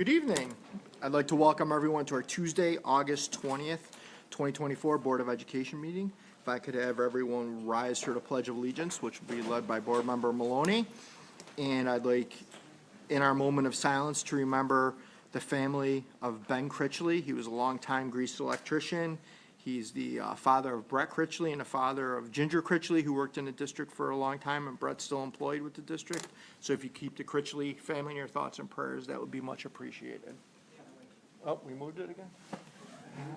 Good evening. I'd like to welcome everyone to our Tuesday, August 20th, 2024 Board of Education meeting. If I could have everyone rise for the Pledge of Allegiance, which will be led by Board Member Maloney. And I'd like, in our moment of silence, to remember the family of Ben Critchley. He was a longtime grease electrician. He's the father of Brett Critchley and the father of Ginger Critchley, who worked in the district for a long time, and Brett's still employed with the district. So if you keep the Critchley family in your thoughts and prayers, that would be much appreciated. Oh, we moved it again?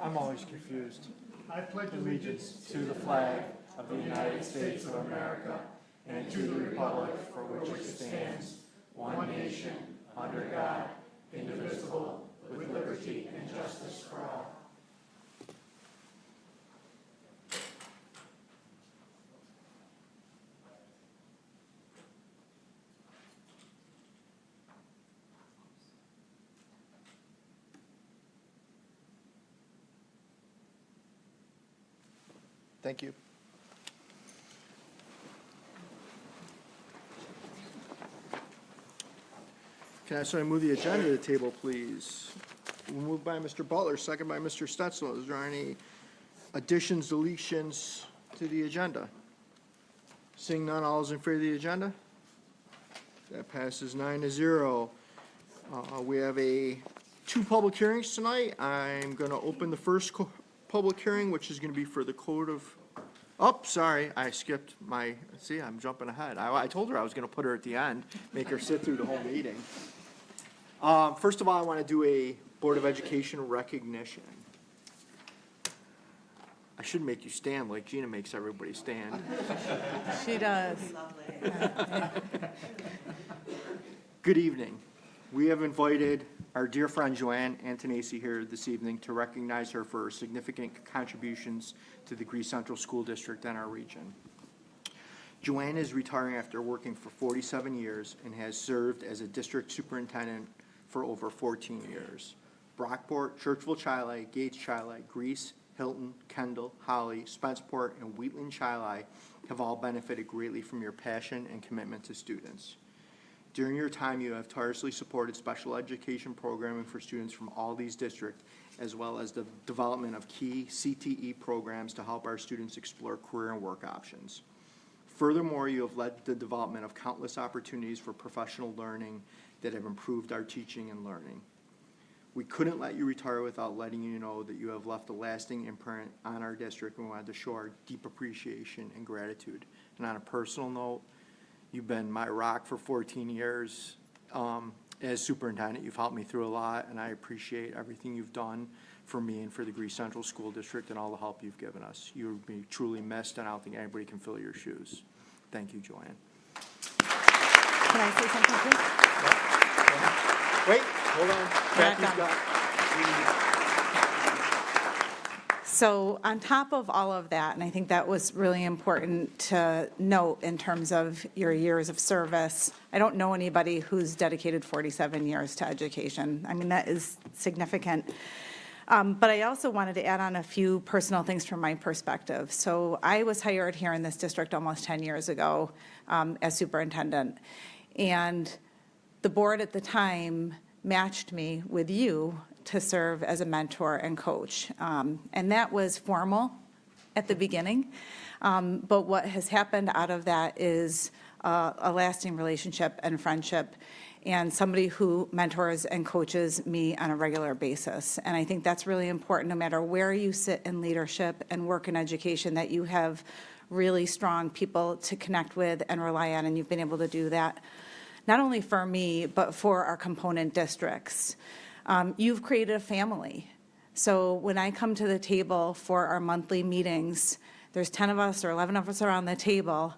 I'm always confused. I pledge allegiance to the flag of the United States of America and to the republic for which it stands, one nation, under God, indivisible, with liberty and justice for all. Thank you. Can I move the agenda to the table, please? Moved by Mr. Butler, second by Mr. Stetzel. Is there any additions, deletions to the agenda? Seeing none, all is in favor of the agenda? That passes 9-0. We have two public hearings tonight. I'm going to open the first public hearing, which is going to be for the code of, sorry, I skipped my, see, I'm jumping ahead. I told her I was going to put her at the end, make her sit through the whole meeting. First of all, I want to do a Board of Education recognition. I should make you stand like Gina makes everybody stand. She does. Good evening. We have invited our dear friend Joanne Antonacci here this evening to recognize her for her significant contributions to the Greece Central School District and our region. Joanne is retiring after working for 47 years and has served as a district superintendent for over 14 years. Brockport, Churchville-Chili, Gates-Chili, Greece, Hilton, Kendall, Holly, Spenceport, and Wheatland-Chili have all benefited greatly from your passion and commitment to students. During your time, you have tirelessly supported special education programming for students from all these districts, as well as the development of key CTE programs to help our students explore career and work options. Furthermore, you have led the development of countless opportunities for professional learning that have improved our teaching and learning. We couldn't let you retire without letting you know that you have left a lasting imprint on our district, and we wanted to show our deep appreciation and gratitude. And on a personal note, you've been my rock for 14 years. As superintendent, you've helped me through a lot, and I appreciate everything you've done for me and for the Greece Central School District and all the help you've given us. You'll be truly missed, and I don't think anybody can fill your shoes. Thank you, Joanne. Can I say something, please? Wait, hold on. Kathy's got. So on top of all of that, and I think that was really important to note in terms of your years of service, I don't know anybody who's dedicated 47 years to education. I mean, that is significant. But I also wanted to add on a few personal things from my perspective. So I was hired here in this district almost 10 years ago as superintendent. And the board at the time matched me with you to serve as a mentor and coach. And that was formal at the beginning. But what has happened out of that is a lasting relationship and friendship, and somebody who mentors and coaches me on a regular basis. And I think that's really important, no matter where you sit in leadership and work in education, that you have really strong people to connect with and rely on, and you've been able to do that, not only for me, but for our component districts. You've created a family. So when I come to the table for our monthly meetings, there's 10 of us or 11 of us around the table,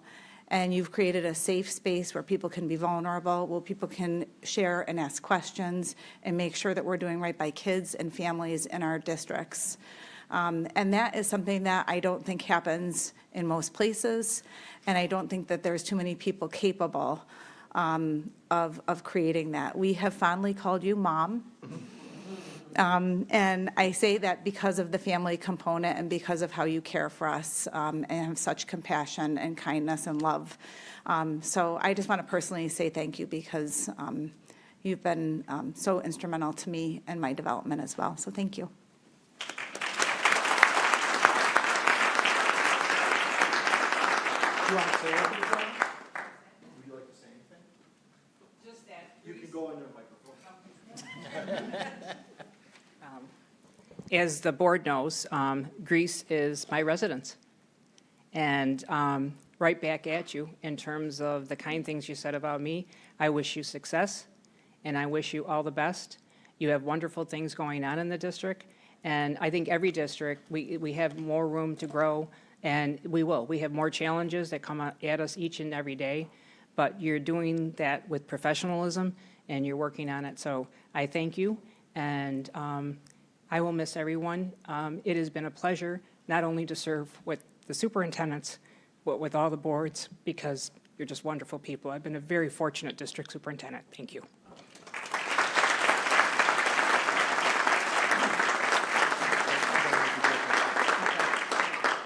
and you've created a safe space where people can be vulnerable, where people can share and ask questions and make sure that we're doing right by kids and families in our districts. And that is something that I don't think happens in most places, and I don't think that there's too many people capable of creating that. We have fondly called you Mom. And I say that because of the family component and because of how you care for us and have such compassion and kindness and love. So I just want to personally say thank you because, You've been so instrumental to me and my development as well, so thank you. Do you want to say anything, John? Would you like to say anything? Just that. You can go into the microphone. As the board knows, Greece is my residence. And right back at you in terms of the kind things you said about me. I wish you success, and I wish you all the best. You have wonderful things going on in the district, and I think every district, we have more room to grow, and we will. We have more challenges that come at us each and every day, but you're doing that with professionalism, and you're working on it. So I thank you, and I will miss everyone. It has been a pleasure not only to serve with the superintendents, but with all the boards, because you're just wonderful people. I've been a very fortunate district superintendent. Thank you.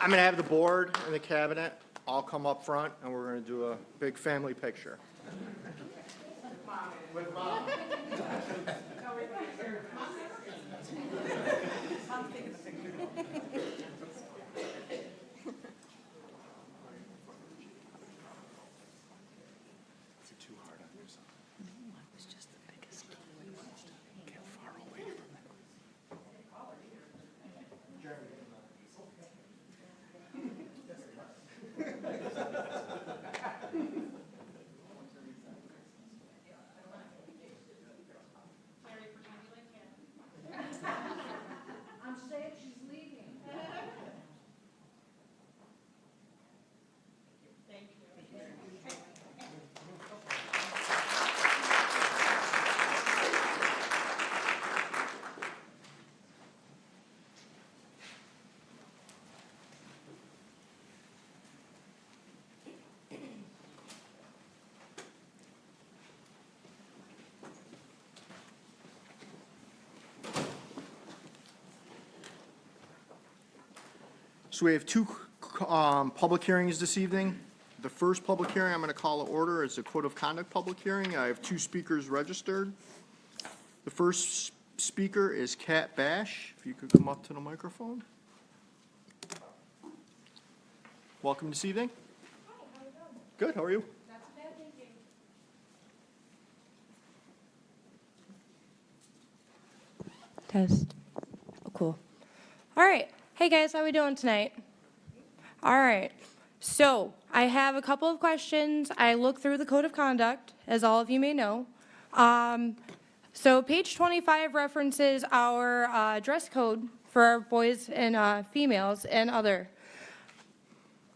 I'm going to have the board and the cabinet all come up front, and we're going to do a big family picture. With Mom. I'm sad she's leaving. So we have two public hearings this evening. The first public hearing I'm going to call to order is the Code of Conduct public hearing. I have two speakers registered. The first speaker is Kat Bash. If you could come up to the microphone. Welcome this evening. Hi, how you doing? Good, how are you? Not too bad, thank you. Test. Oh, cool. All right. Hey, guys, how we doing tonight? All right. So I have a couple of questions. I looked through the Code of Conduct, as all of you may know. So page 25 references our dress code for our boys and females and other.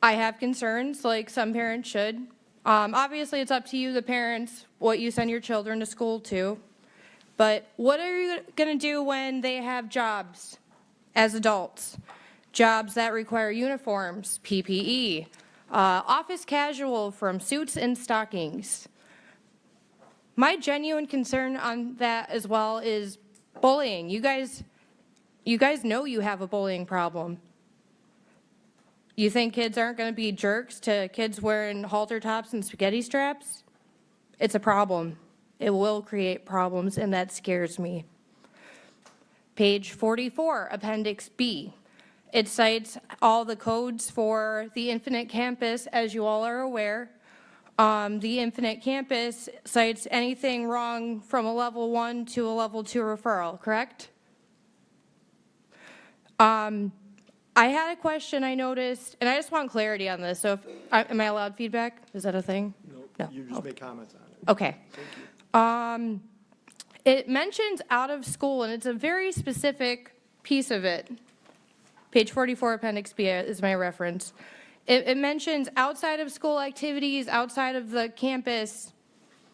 I have concerns, like some parents should. Obviously, it's up to you, the parents, what you send your children to school to. But what are you going to do when they have jobs as adults? Jobs that require uniforms, PPE, office casual from suits and stockings. My genuine concern on that as well is bullying. You guys know you have a bullying problem. You think kids aren't going to be jerks to kids wearing halter tops and spaghetti straps? It's a problem. It will create problems, and that scares me. Page 44, Appendix B. It cites all the codes for the Infinite Campus, as you all are aware. The Infinite Campus cites anything wrong from a level 1 to a level 2 referral, correct? I had a question I noticed, and I just want clarity on this. So, am I allowed feedback? Is that a thing? No. You just make comments on it. Okay. It mentions out of school, and it's a very specific piece of it. Page 44, Appendix B is my reference. It mentions outside of school activities, outside of the campus.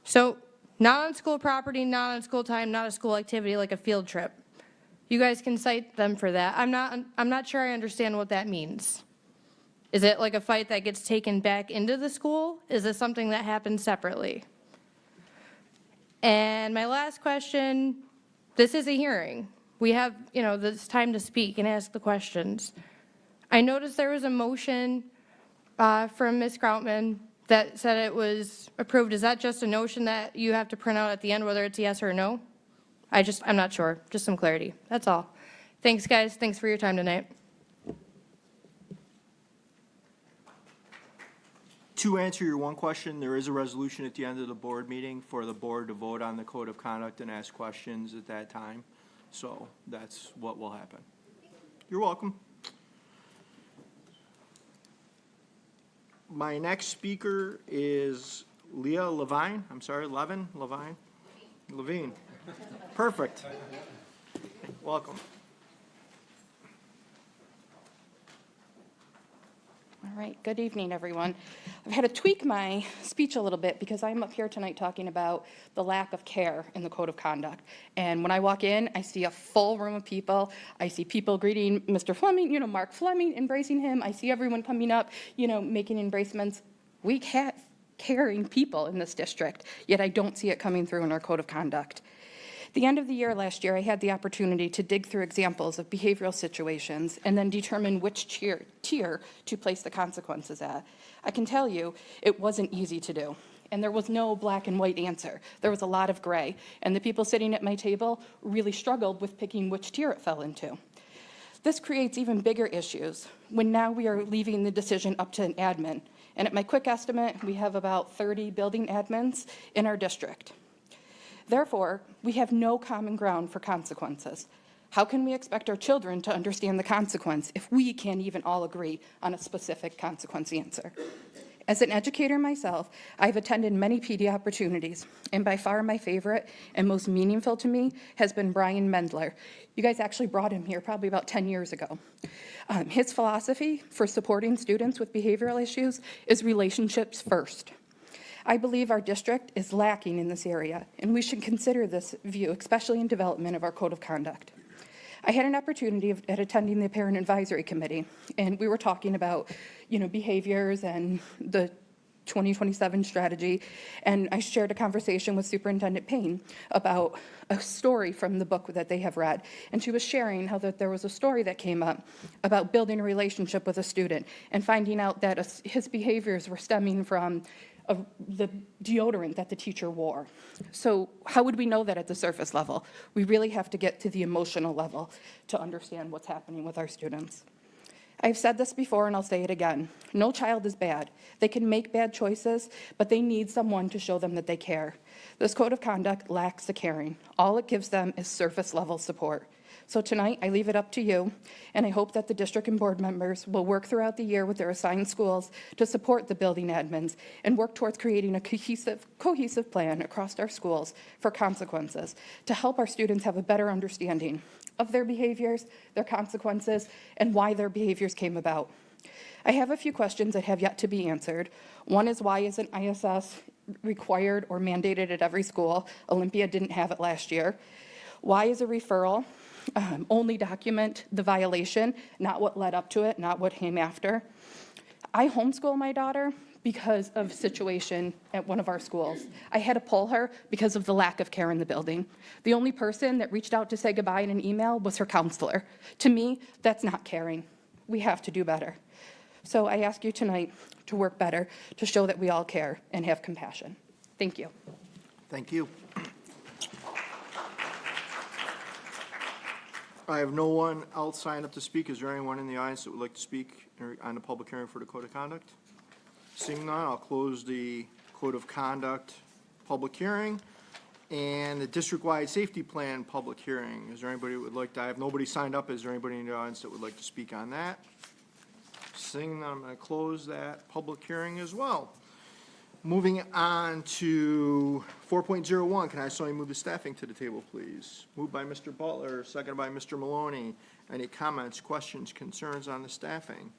So not on school property, not on school time, not a school activity like a field trip. You guys can cite them for that. I'm not sure I understand what that means. Is it like a fight that gets taken back into the school? Is this something that happens separately? And my last question, this is a hearing. We have, this time to speak and ask the questions. I noticed there was a motion from Ms. Krautman that said it was approved. Is that just a notion that you have to print out at the end, whether it's yes or no? I'm not sure. Just some clarity. That's all. Thanks, guys. Thanks for your time tonight. To answer your one question, there is a resolution at the end of the board meeting for the board to vote on the code of conduct and ask questions at that time. So that's what will happen. You're welcome. My next speaker is Leah Levine. I'm sorry, Levine? Levine. Perfect. Welcome. All right, good evening, everyone. I've had to tweak my speech a little bit because I'm up here tonight talking about the lack of care in the code of conduct. And when I walk in, I see a full room of people. I see people greeting Mr. Fleming, Mark Fleming, embracing him. I see everyone coming up, making embracements. We have caring people in this district, yet I don't see it coming through in our code of conduct. The end of the year last year, I had the opportunity to dig through examples of behavioral situations and then determine which tier to place the consequences at. I can tell you, it wasn't easy to do. And there was no black and white answer. There was a lot of gray. And the people sitting at my table really struggled with picking which tier it fell into. This creates even bigger issues when now we are leaving the decision up to an admin. And at my quick estimate, we have about 30 building admins in our district. Therefore, we have no common ground for consequences. How can we expect our children to understand the consequence if we can't even all agree on a specific consequence answer? As an educator myself, I've attended many PD opportunities, and by far my favorite and most meaningful to me has been Brian Mendler. You guys actually brought him here probably about 10 years ago. His philosophy for supporting students with behavioral issues is relationships first. I believe our district is lacking in this area, and we should consider this view, especially in development of our code of conduct. I had an opportunity at attending the Parent Advisory Committee, and we were talking about, behaviors and the 2027 strategy, and I shared a conversation with Superintendent Payne about a story from the book that they have read, and she was sharing how that there was a story that came up about building a relationship with a student and finding out that his behaviors were stemming from the deodorant that the teacher wore. So how would we know that at the surface level? We really have to get to the emotional level to understand what's happening with our students. I've said this before and I'll say it again. No child is bad. They can make bad choices, but they need someone to show them that they care. This code of conduct lacks the caring. All it gives them is surface level support. So tonight, I leave it up to you, and I hope that the district and board members will work throughout the year with their assigned schools to support the building admins and work towards creating a cohesive plan across our schools for consequences to help our students have a better understanding of their behaviors, their consequences, and why their behaviors came about. I have a few questions that have yet to be answered. One is, why isn't ISS required or mandated at every school? Olympia didn't have it last year. Why is a referral only document the violation, not what led up to it, not what came after? I homeschool my daughter because of a situation at one of our schools. I had to pull her because of the lack of care in the building. The only person that reached out to say goodbye in an email was her counselor. To me, that's not caring. We have to do better. So I ask you tonight to work better, to show that we all care and have compassion. Thank you. Thank you. I have no one else signed up to speak. Is there anyone in the audience that would like to speak on the public hearing for the code of conduct? Seeing none, I'll close the code of conduct public hearing and the district-wide safety plan public hearing. Is there anybody who would like to, I have nobody signed up. Is there anybody in the audience that would like to speak on that? Seeing none, I'm going to close that public hearing as well. Moving on to 4.01, can I slowly move the staffing to the table, please? Moved by Mr. Butler, seconded by Mr. Maloney. Any comments, questions, concerns on the staffing?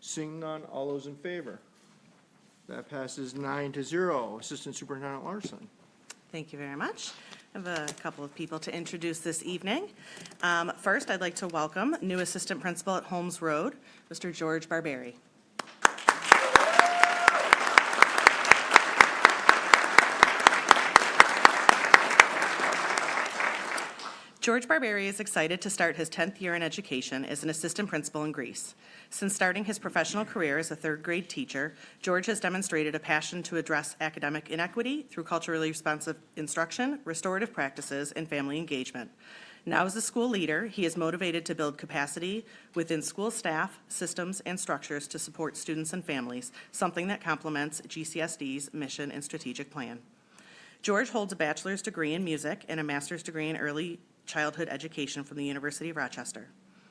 Seeing none, all those in favor? That passes 9-0. Assistant Superintendent Larson. Thank you very much. I have a couple of people to introduce this evening. First, I'd like to welcome new Assistant Principal at Holmes Road, Mr. George Barberi. George Barberi is excited to start his 10th year in education as an assistant principal in Greece. Since starting his professional career as a third-grade teacher, George has demonstrated a passion to address academic inequity through culturally responsive instruction, restorative practices, and family engagement. Now as a school leader, he is motivated to build capacity within school staff, systems, and structures to support students and families, something that complements GCSD's mission and strategic plan. George holds a bachelor's degree in music and a master's degree in early childhood education from the University of Rochester.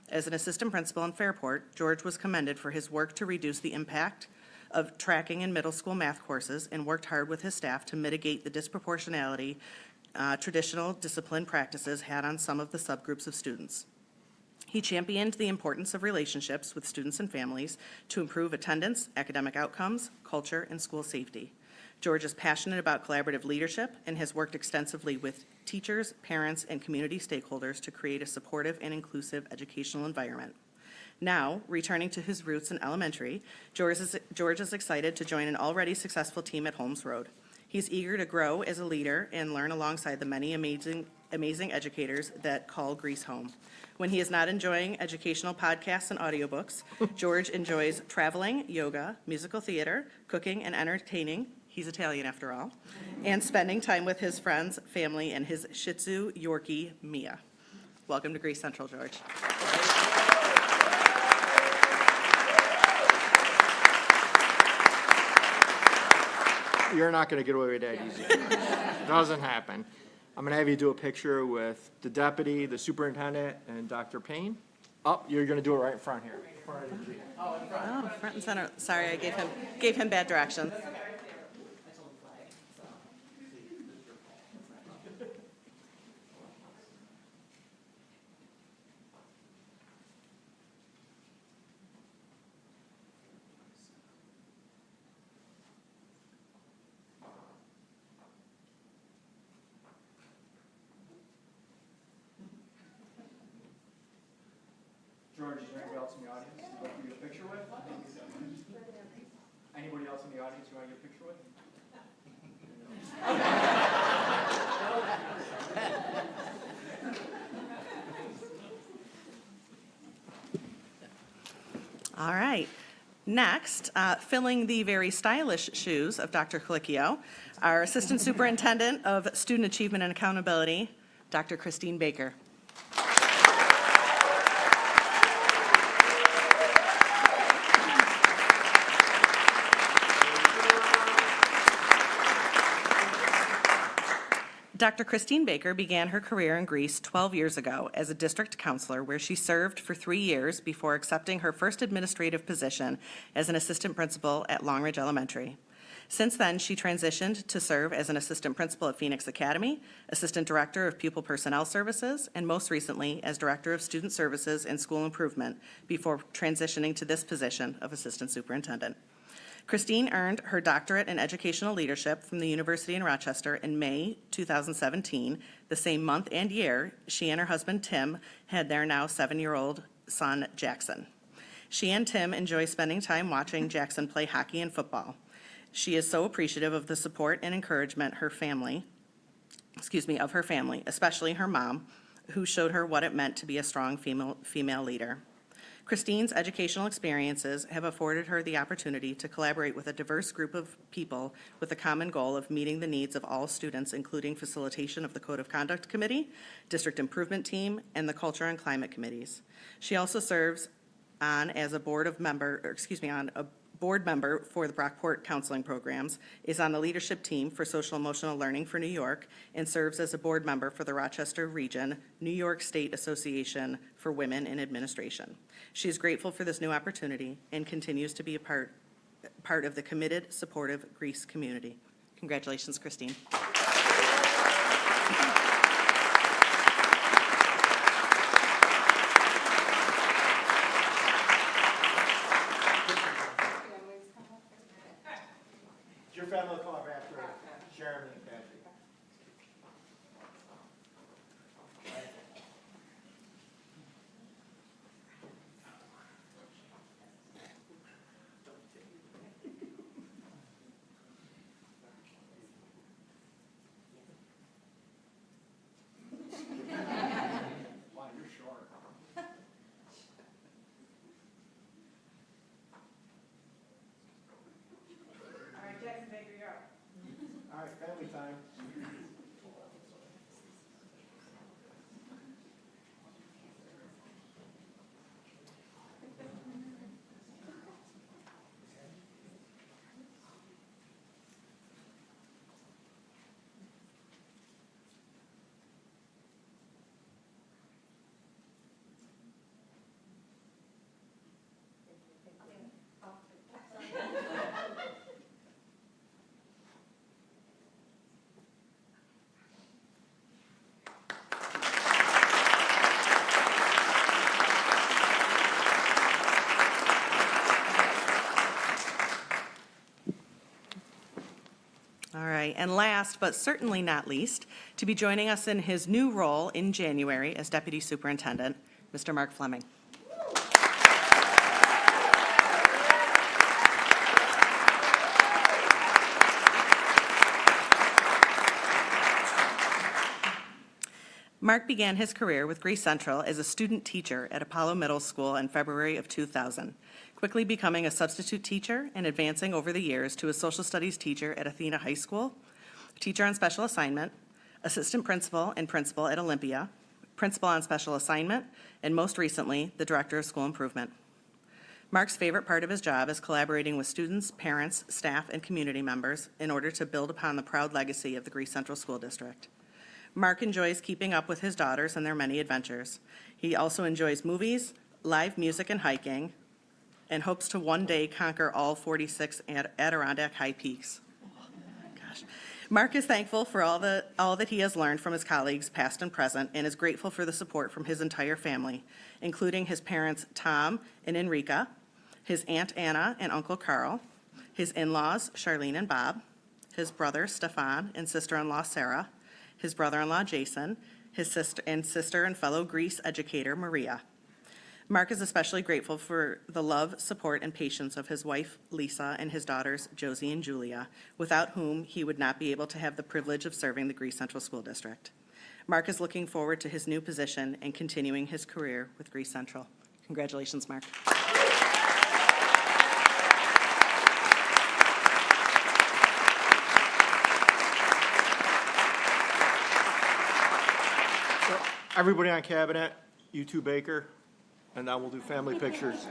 As an assistant principal in Fairport, George was commended for his work to reduce the impact of tracking in middle school math courses and worked hard with his staff to mitigate the disproportionality traditional discipline practices had on some of the subgroups of students. He championed the importance of relationships with students and families to improve attendance, academic outcomes, culture, and school safety. George is passionate about collaborative leadership and has worked extensively with teachers, parents, and community stakeholders to create a supportive and inclusive educational environment. Now, returning to his roots in elementary, George is excited to join an already successful team at Holmes Road. He's eager to grow as a leader and learn alongside the many amazing educators that call Greece home. When he is not enjoying educational podcasts and audiobooks, George enjoys traveling, yoga, musical theater, cooking, and entertaining. He's Italian after all, and spending time with his friends, family, and his Shih Tzu Yorkie, Mia. Welcome to Greece Central, George. You're not going to get away with that easy. Doesn't happen. I'm going to have you do a picture with the deputy, the superintendent, and Dr. Payne. Oh, you're going to do it right in front here. Oh, front and center. Sorry, I gave him bad directions. George, is there anybody else in the audience you'd like to get a picture with? Anybody else in the audience you want to get a picture with? All right. Next, filling the very stylish shoes of Dr. Colicchio, our Assistant Superintendent of Student Achievement and Accountability, Dr. Christine Baker. Dr. Christine Baker began her career in Greece 12 years ago as a district counselor, where she served for 3 years before accepting her first administrative position as an assistant principal at Long Ridge Elementary. Since then, she transitioned to serve as an assistant principal at Phoenix Academy, assistant director of pupil personnel services, and most recently as director of student services and school improvement before transitioning to this position of assistant superintendent. Christine earned her doctorate in educational leadership from the University in Rochester in May 2017. The same month and year, she and her husband Tim had their now 7-year-old son Jackson. She and Tim enjoy spending time watching Jackson play hockey and football. She is so appreciative of the support and encouragement of her family, especially her mom, who showed her what it meant to be a strong female leader. Christine's educational experiences have afforded her the opportunity to collaborate with a diverse group of people with the common goal of meeting the needs of all students, including facilitation of the Code of Conduct Committee, District Improvement Team, and the Culture and Climate Committees. She also serves on a board member for the Brockport Counseling Programs, is on the leadership team for Social Emotional Learning for New York, and serves as a board member for the Rochester Region, New York State Association for Women in Administration. She is grateful for this new opportunity and continues to be a part of the committed, supportive Greece community. Congratulations, Christine. Your family will come up after Jeremy and Patrick. And last, but certainly not least, to be joining us in his new role in January as Deputy Superintendent, Mr. Mark Fleming. Mark began his career with Greece Central as a student teacher at Apollo Middle School in February of 2000, quickly becoming a substitute teacher and advancing over the years to a social studies teacher at Athena High School, teacher on special assignment, assistant principal and principal at Olympia, principal on special assignment, and most recently, the director of school improvement. Mark's favorite part of his job is collaborating with students, parents, staff, and community members in order to build upon the proud legacy of the Greece Central School District. Mark enjoys keeping up with his daughters and their many adventures. He also enjoys movies, live music, and hiking, and hopes to one day conquer all 46 Adirondack high peaks. Gosh. Mark is thankful for all that he has learned from his colleagues, past and present, and is grateful for the support from his entire family, including his parents, Tom and Enrica, his Aunt Anna and Uncle Carl, his in-laws, Charlene and Bob, his brother, Stefan, and sister-in-law, Sarah, his brother-in-law, Jason, his sister and fellow Greece educator, Maria. Mark is especially grateful for the love, support, and patience of his wife, Lisa, and his daughters, Josie and Julia, without whom he would not be able to have the privilege of serving the Greece Central School District. Mark is looking forward to his new position and continuing his career with Greece Central. Congratulations, Mark. Everybody on cabinet, you two Baker, and now we'll do family pictures.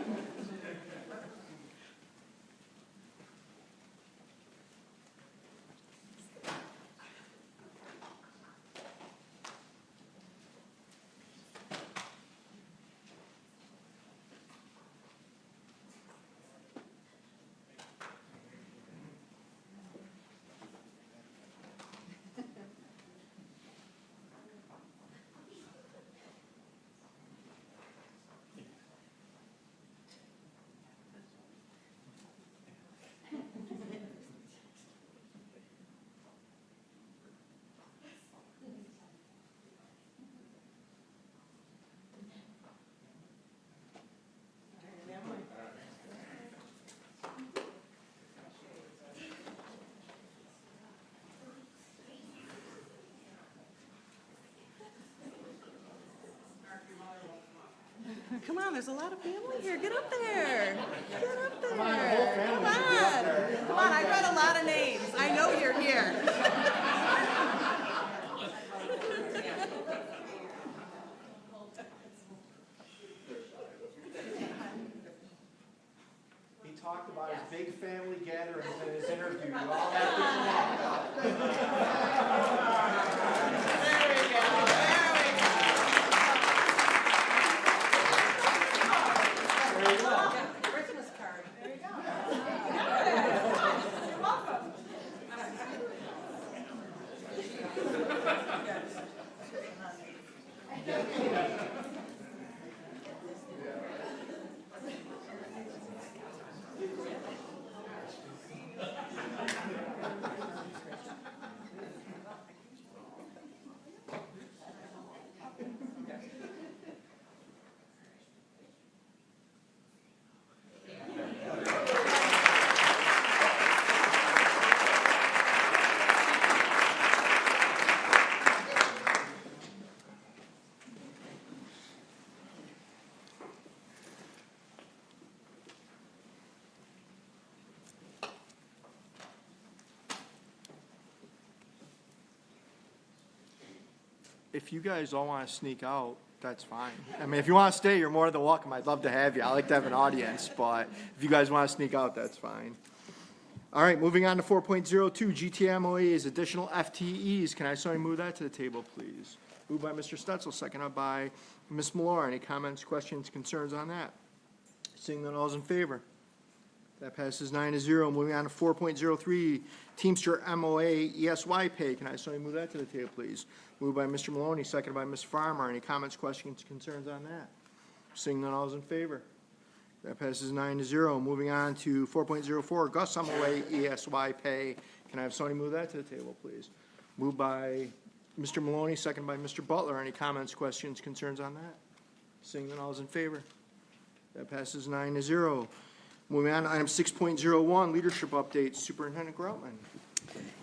Come on, there's a lot of family here. Get up there. Get up there. Come on, the whole family should be up there. Come on, I read a lot of names. I know you're here. He talked about his big family gatherings in his interview. You all have to come on. There we go. There we go. Christmas card. There you go. You're welcome. If you guys all want to sneak out, that's fine. I mean, if you want to stay, you're more than welcome. I'd love to have you. I like to have an audience, but if you guys want to sneak out, that's fine. All right, moving on to 4.02, GTMOA is additional FTEs. Can I somebody move that to the table, please? Moved by Mr. Stetzel, seconded by Ms. Millar. Any comments, questions, concerns on that? Seeing none, all's in favor? That passes 9-0. Moving on to 4.03, Teamster MOA ESY pay. Can I somebody move that to the table, please? Moved by Mr. Maloney, seconded by Ms. Farmer. Any comments, questions, concerns on that? Seeing none, all's in favor? That passes 9-0. Moving on to 4.04, Gus MOA ESY pay. Can Can I have somebody move that to the table, please? Moved by Mr. Maloney, second by Mr. Butler. Any comments, questions, concerns on that? Seeing none, all is in favor. That passes 9-0. Moving on to item 6.01, leadership updates. Superintendent Groutman.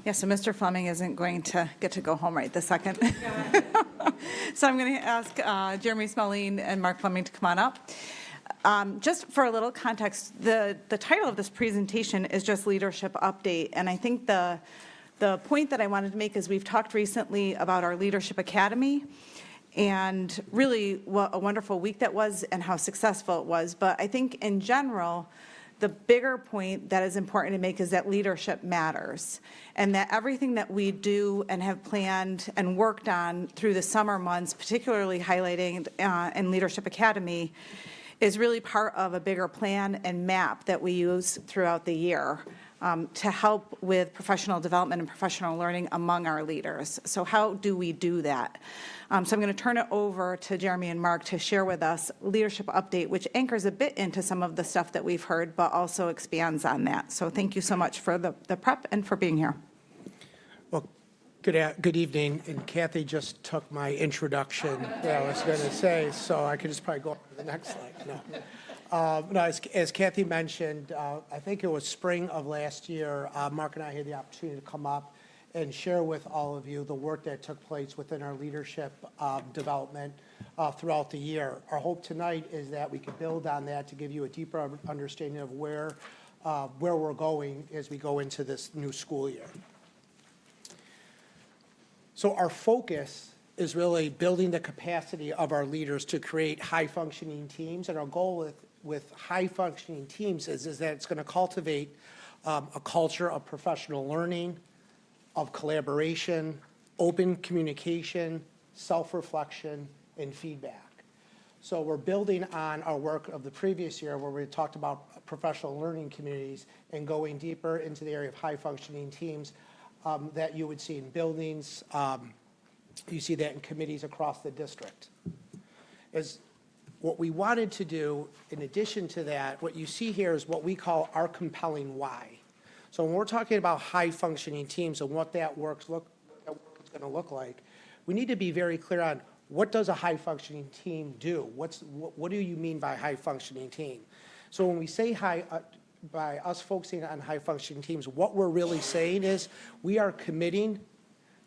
Yeah, so Mr. Fleming isn't going to get to go home right this second. So I'm going to ask Jeremy Smelling and Mark Fleming to come on up. Just for a little context, the title of this presentation is just leadership update. And I think the point that I wanted to make is we've talked recently about our Leadership Academy and really what a wonderful week that was and how successful it was. But I think in general, the bigger point that is important to make is that leadership matters, and that everything that we do and have planned and worked on through the summer months, particularly highlighting in Leadership Academy, is really part of a bigger plan and map that we use throughout the year to help with professional development and professional learning among our leaders. So how do we do that? So I'm going to turn it over to Jeremy and Mark to share with us leadership update, which anchors a bit into some of the stuff that we've heard, but also expands on that. So thank you so much for the prep and for being here. Well, good evening, and Kathy just took my introduction that I was going to say, so I could just probably go on to the next slide. No, as Kathy mentioned, I think it was spring of last year, Mark and I had the opportunity to come up and share with all of you the work that took place within our leadership development throughout the year. Our hope tonight is that we can build on that to give you a deeper understanding of where we're going as we go into this new school year. So our focus is really building the capacity of our leaders to create high-functioning teams, and our goal with high-functioning teams is that it's going to cultivate a culture of professional learning, of collaboration, open communication, self-reflection, and feedback. So we're building on our work of the previous year where we talked about professional learning communities and going deeper into the area of high-functioning teams that you would see in buildings. You see that in committees across the district. What we wanted to do, in addition to that, what you see here is what we call our compelling why. So when we're talking about high-functioning teams and what that work is going to look like, we need to be very clear on what does a high-functioning team do? What do you mean by high-functioning team? So when we say by us focusing on high-functioning teams, what we're really saying is we are committing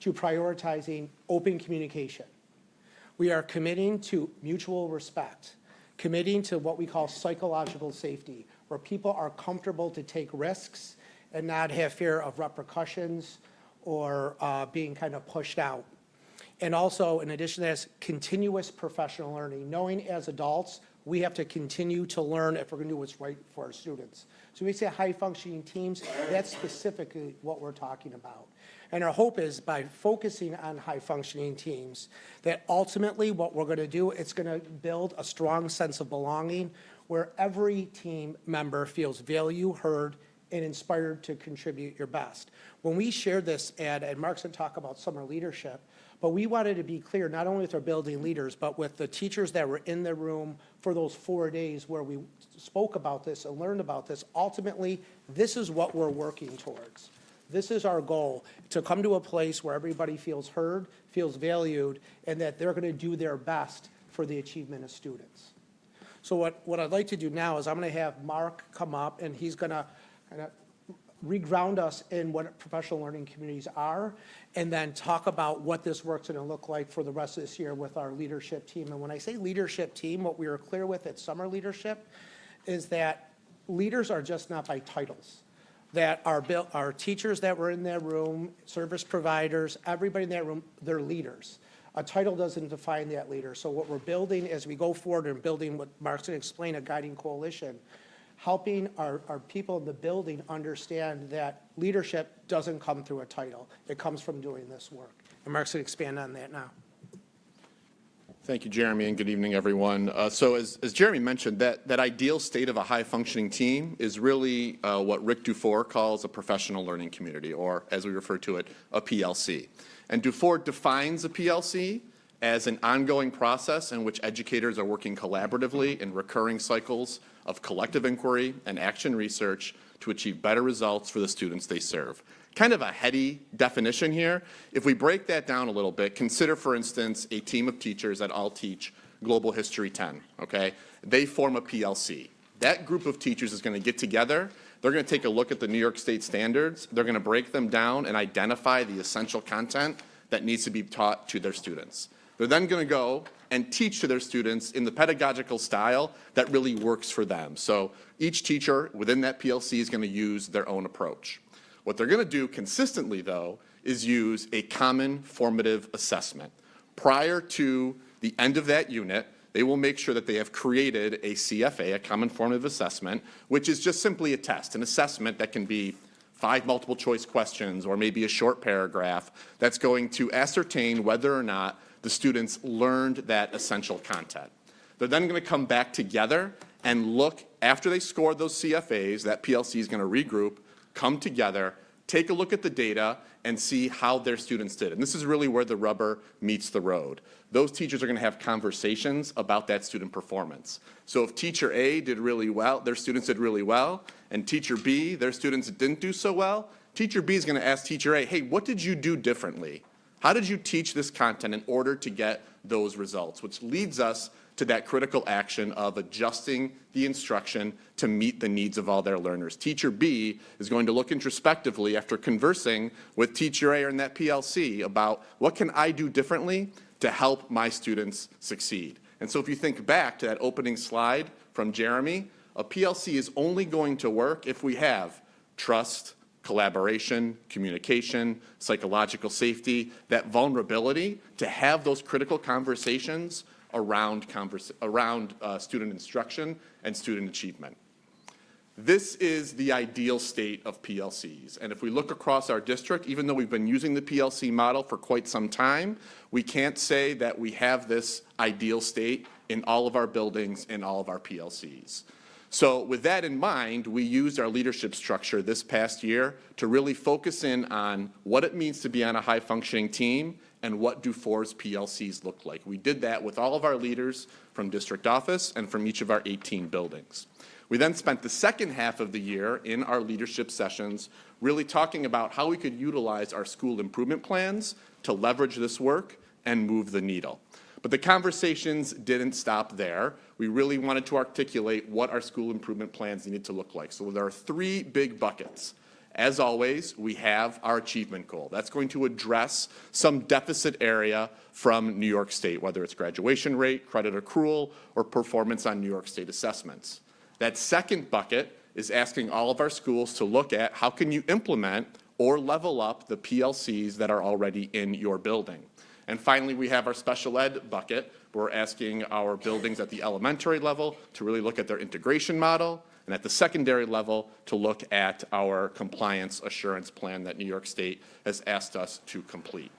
to prioritizing open communication. We are committing to mutual respect, committing to what we call psychological safety, where people are comfortable to take risks and not have fear of repercussions or being kind of pushed out. And also, in addition to this, continuous professional learning, knowing as adults, we have to continue to learn if we're going to do what's right for our students. So when we say high-functioning teams, that's specifically what we're talking about. And our hope is by focusing on high-functioning teams, that ultimately what we're going to do, it's going to build a strong sense of belonging where every team member feels valued, heard, and inspired to contribute your best. When we shared this ad, and Mark's going to talk about summer leadership, but we wanted to be clear, not only with our building leaders, but with the teachers that were in the room for those 4 days where we spoke about this and learned about this. Ultimately, this is what we're working towards. This is our goal, to come to a place where everybody feels heard, feels valued, and that they're going to do their best for the achievement of students. So what I'd like to do now is I'm going to have Mark come up, and he's going to kind of reground us in what professional learning communities are, and then talk about what this work's going to look like for the rest of this year with our leadership team. And when I say leadership team, what we were clear with at summer leadership is that leaders are just not by titles. That our teachers that were in that room, service providers, everybody in that room, they're leaders. A title doesn't define that leader. So what we're building as we go forward and building what Mark's going to explain, a guiding coalition, helping our people in the building understand that leadership doesn't come through a title. It comes from doing this work. And Mark's going to expand on that now. Thank you, Jeremy, and good evening, everyone. So as Jeremy mentioned, that ideal state of a high-functioning team is really what Rick Dufour calls a professional learning community, or as we refer to it, a PLC. And Dufour defines a PLC as an ongoing process in which educators are working collaboratively in recurring cycles of collective inquiry and action research to achieve better results for the students they serve. kind of a heady definition here. If we break that down a little bit, consider, for instance, a team of teachers that all teach Global History 10, okay? They form a PLC. That group of teachers is going to get together. They're going to take a look at the New York State standards. They're going to break them down and identify the essential content that needs to be taught to their students. They're then going to go and teach to their students in the pedagogical style that really works for them. So each teacher within that PLC is going to use their own approach. What they're going to do consistently, though, is use a common formative assessment. Prior to the end of that unit, they will make sure that they have created a CFA, a common formative assessment, which is just simply a test, an assessment that can be 5 multiple choice questions or maybe a short paragraph that's going to ascertain whether or not the students learned that essential content. They're then going to come back together and look, after they score those CFAs, that PLC is going to regroup, come together, take a look at the data, and see how their students did. And this is really where the rubber meets the road. Those teachers are going to have conversations about that student performance. So if teacher A did really well, their students did really well, and teacher B, their students didn't do so well, teacher B is going to ask teacher A, hey, what did you do differently? How did you teach this content in order to get those results? Which leads us to that critical action of adjusting the instruction to meet the needs of all their learners. Teacher B is going to look introspectively after conversing with teacher A in that PLC about what can I do differently to help my students succeed. And so if you think back to that opening slide from Jeremy, a PLC is only going to work if we have trust, collaboration, communication, psychological safety, that vulnerability to have those critical conversations around student instruction and student achievement. This is the ideal state of PLCs. And if we look across our district, even though we've been using the PLC model for quite some time, we can't say that we have this ideal state in all of our buildings and all of our PLCs. So with that in mind, we used our leadership structure this past year to really focus in on what it means to be on a high-functioning team and what do 4's PLCs look like. We did that with all of our leaders from district office and from each of our 18 buildings. We then spent the second half of the year in our leadership sessions really talking about how we could utilize our school improvement plans to leverage this work and move the needle. But the conversations didn't stop there. We really wanted to articulate what our school improvement plans needed to look like. So there are 3 big buckets. As always, we have our achievement goal. That's going to address some deficit area from New York State, whether it's graduation rate, credit accrual, or performance on New York State assessments. That second bucket is asking all of our schools to look at how can you implement or level up the PLCs that are already in your building. And finally, we have our special ed bucket. We're asking our buildings at the elementary level to really look at their integration model, and at the secondary level to look at our compliance assurance plan that New York State has asked us to complete.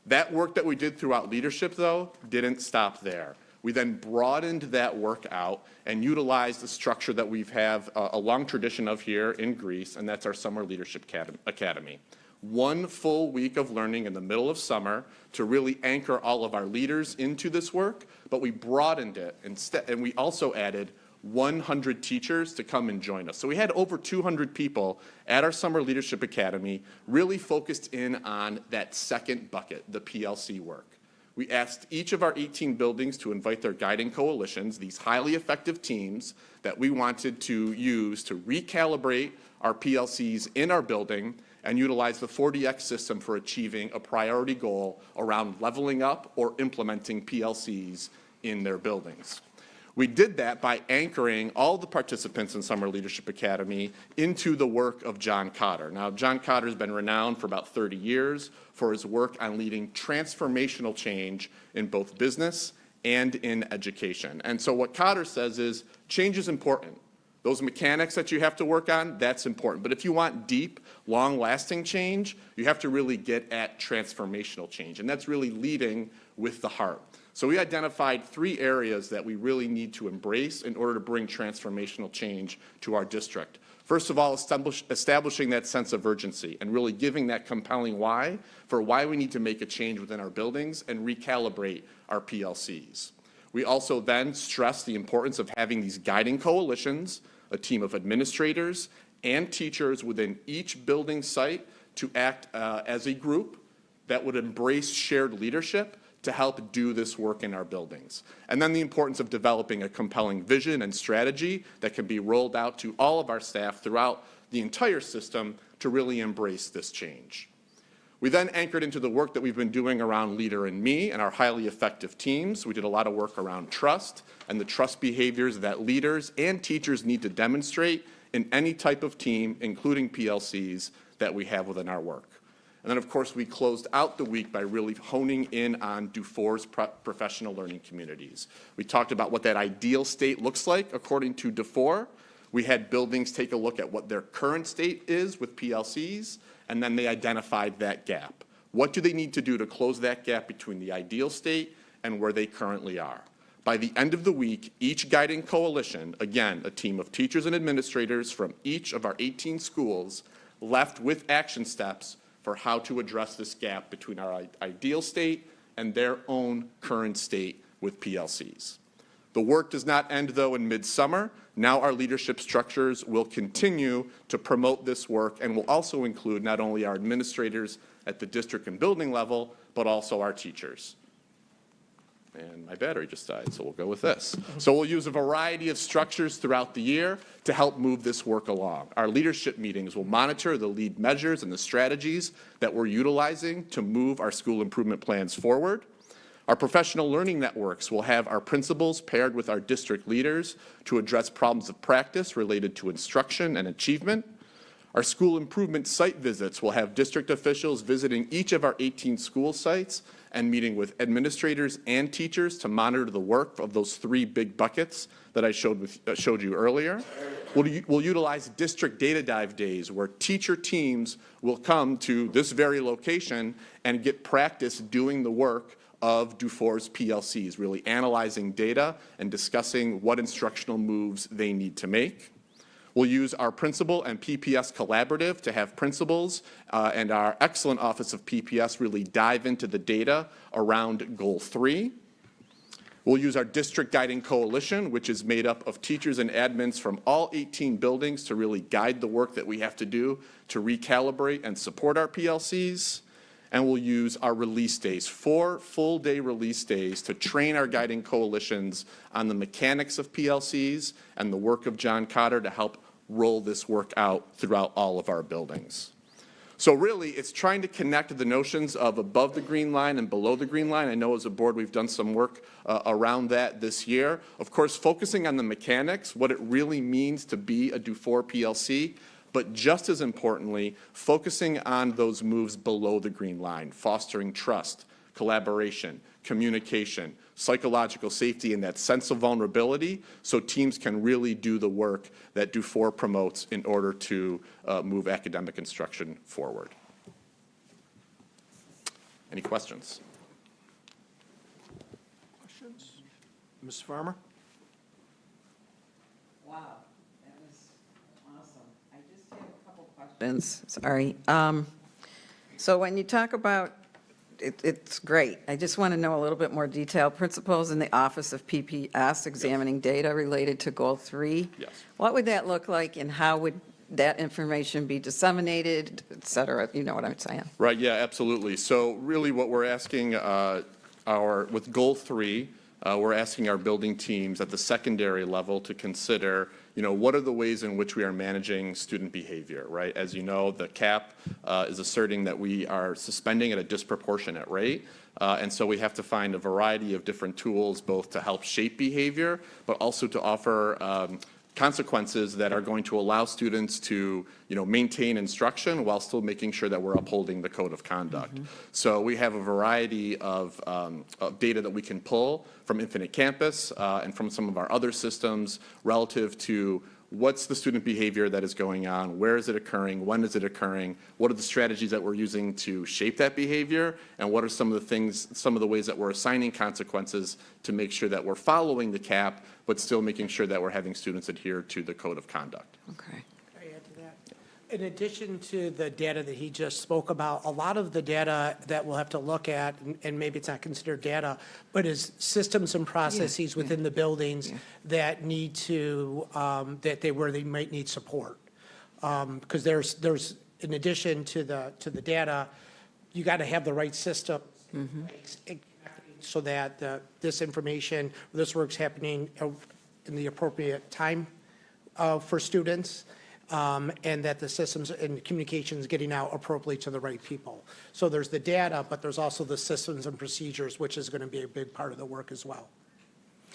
That work that we did throughout leadership, though, didn't stop there. We then broadened that work out and utilized the structure that we have a long tradition of here in Greece, and that's our Summer Leadership Academy. 1 full week of learning in the middle of summer to really anchor all of our leaders into this work, but we broadened it instead, and we also added 100 teachers to come and join us. So we had over 200 people at our Summer Leadership Academy really focused in on that second bucket, the PLC work. We asked each of our 18 buildings to invite their guiding coalitions, these highly effective teams that we wanted to use to recalibrate our PLCs in our building and utilize the 4DX system for achieving a priority goal around leveling up or implementing PLCs in their buildings. We did that by anchoring all the participants in Summer Leadership Academy into the work of John Cotter. Now, John Cotter has been renowned for about 30 years for his work on leading transformational change in both business and in education. And so what Cotter says is change is important. Those mechanics that you have to work on, that's important. But if you want deep, long-lasting change, you have to really get at transformational change. And that's really leading with the heart. So we identified 3 areas that we really need to embrace in order to bring transformational change to our district. First of all, establishing that sense of urgency and really giving that compelling why for why we need to make a change within our buildings and recalibrate our PLCs. We also then stress the importance of having these guiding coalitions, a team of administrators and teachers within each building site to act as a group that would embrace shared leadership to help do this work in our buildings. And then the importance of developing a compelling vision and strategy that can be rolled out to all of our staff throughout the entire system to really embrace this change. We then anchored into the work that we've been doing around Leader in Me and our highly effective teams. We did a lot of work around trust and the trust behaviors that leaders and teachers need to demonstrate in any type of team, including PLCs, that we have within our work. And then, of course, we closed out the week by really honing in on DuFour's professional learning communities. We talked about what that ideal state looks like according to DuFour. We had buildings take a look at what their current state is with PLCs, and then they identified that gap. What do they need to do to close that gap between the ideal state and where they currently are? By the end of the week, each guiding coalition, again, a team of teachers and administrators from each of our 18 schools, left with action steps for how to address this gap between our ideal state and their own current state with PLCs. The work does not end, though, in midsummer. Now our leadership structures will continue to promote this work and will also include not only our administrators at the district and building level, but also our teachers. And my battery just died, so we'll go with this. So we'll use a variety of structures throughout the year to help move this work along. Our leadership meetings will monitor the lead measures and the strategies that we're utilizing to move our school improvement plans forward. Our professional learning networks will have our principals paired with our district leaders to address problems of practice related to instruction and achievement. Our school improvement site visits will have district officials visiting each of our 18 school sites and meeting with administrators and teachers to monitor the work of those 3 big buckets that I showed you earlier. We'll utilize district data dive days where teacher teams will come to this very location and get practice doing the work of DuFour's PLCs, really analyzing data and discussing what instructional moves they need to make. We'll use our principal and PPS collaborative to have principals and our excellent Office of PPS really dive into the data around Goal 3. We'll use our district guiding coalition, which is made up of teachers and admins from all 18 buildings to really guide the work that we have to do to recalibrate and support our PLCs. And we'll use our release days, 4 full-day release days to train our guiding coalitions on the mechanics of PLCs and the work of John Cotter to help roll this work out throughout all of our buildings. So really, it's trying to connect the notions of above the green line and below the green line. I know as a board we've done some work around that this year. Of course, focusing on the mechanics, what it really means to be a DuFour PLC, but just as importantly, focusing on those moves below the green line, fostering trust, collaboration, communication, psychological safety, and that sense of vulnerability so teams can really do the work that DuFour promotes in order to move academic instruction forward. Any questions? Questions? Ms. Farmer? Wow, that was awesome. I just have a couple questions, sorry. So when you talk about, it's great. I just want to know a little bit more detail. Principals in the Office of PPS examining data related to Goal 3. Yes. What would that look like and how would that information be disseminated, et cetera? You know what I'm saying? Right, yeah, absolutely. So really what we're asking with Goal 3, we're asking our building teams at the secondary level to consider, what are the ways in which we are managing student behavior, right? As you know, the CAP is asserting that we are suspending at a disproportionate rate. And so we have to find a variety of different tools, both to help shape behavior, but also to offer consequences that are going to allow students to, maintain instruction while still making sure that we're upholding the code of conduct. Mm-hmm. So we have a variety of data that we can pull from Infinite Campus and from some of our other systems relative to what's the student behavior that is going on, where is it occurring, when is it occurring, what are the strategies that we're using to shape that behavior, and what are some of the ways that we're assigning consequences to make sure that we're following the CAP, but still making sure that we're having students adhere to the code of conduct. Okay. Can I add to that? In addition to the data that he just spoke about, a lot of the data that we'll have to look at, and maybe it's not considered data, but is systems and processes within the buildings that need to, where they might need support. Because there's in addition to the data, you got to have the right system so that this information, this work's happening in the appropriate time for students, and that the systems and communications getting out appropriately to the right people. So there's the data, but there's also the systems and procedures, which is going to be a big part of the work as well.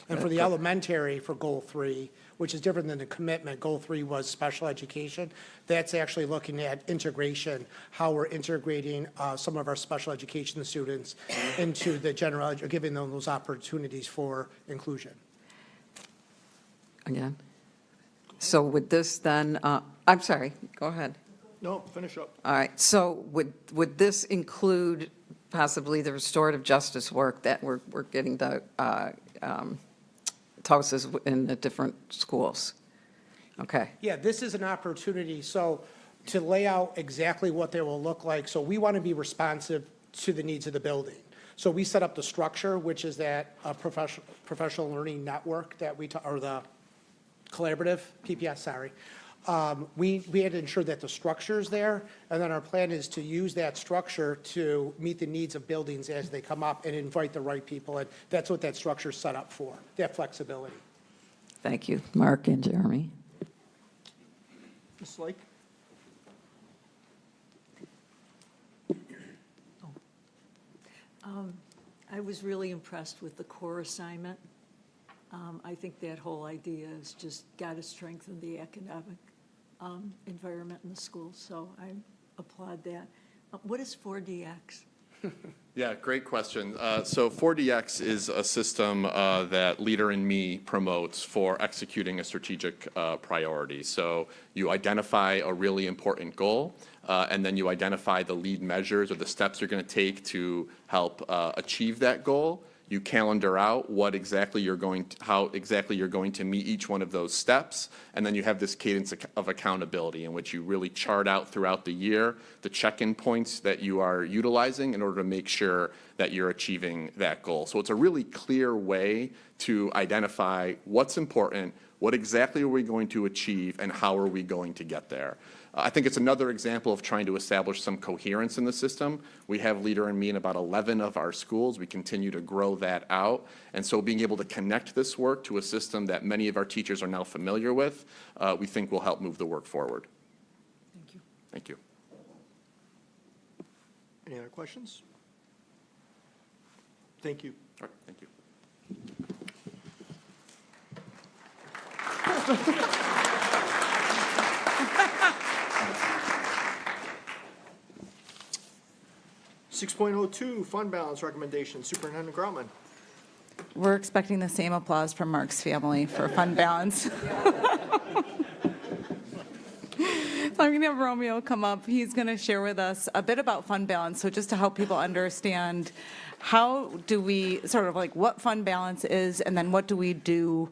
And for the elementary, for Goal 3, which is different than the commitment, Goal 3 was special education. That's actually looking at integration, how we're integrating some of our special education students into the general, giving them those opportunities for inclusion. Again? So would this then, I'm sorry, go ahead. No, finish up. All right, so would this include possibly the restorative justice work that we're getting the TOSAs in the different schools? Okay. Yeah, this is an opportunity, so to lay out exactly what they will look like. So we want to be responsive to the needs of the building. So we set up the structure, which is that professional learning network that or the collaborative, PPS, sorry. We had to ensure that the structure is there, and then our plan is to use that structure to meet the needs of buildings as they come up and invite the right people, and that's what that structure's set up for, that flexibility. Thank you, Mark and Jeremy. Ms. Lake? I was really impressed with the core assignment. I think that whole idea has just got to strengthen the academic environment in the school, so I applaud that. What is 4DX? Yeah, great question. So 4DX is a system that Leader in Me promotes for executing a strategic priority. So you identify a really important goal, and then you identify the lead measures or the steps you're going to take to help achieve that goal. You calendar out what exactly you're going to, how exactly you're going to meet each one of those steps, and then you have this cadence of accountability in which you really chart out throughout the year the check-in points that you are utilizing in order to make sure that you're achieving that goal. So it's a really clear way to identify what's important, what exactly are we going to achieve, and how are we going to get there. I think it's another example of trying to establish some coherence in the system. We have Leader in Me in about 11 of our schools. We continue to grow that out. And so being able to connect this work to a system that many of our teachers are now familiar with, we think will help move the work forward. Thank you. Thank you. Any other questions? Thank you. All right, thank you. 6.02, fund balance recommendation, Superintendent Groutman. We're expecting the same applause from Mark's family for fund balance. So I'm going to have Romeo come up. He's going to share with us a bit about fund balance. So just to help people understand, how do we, sort of like what fund balance is, and then what do we do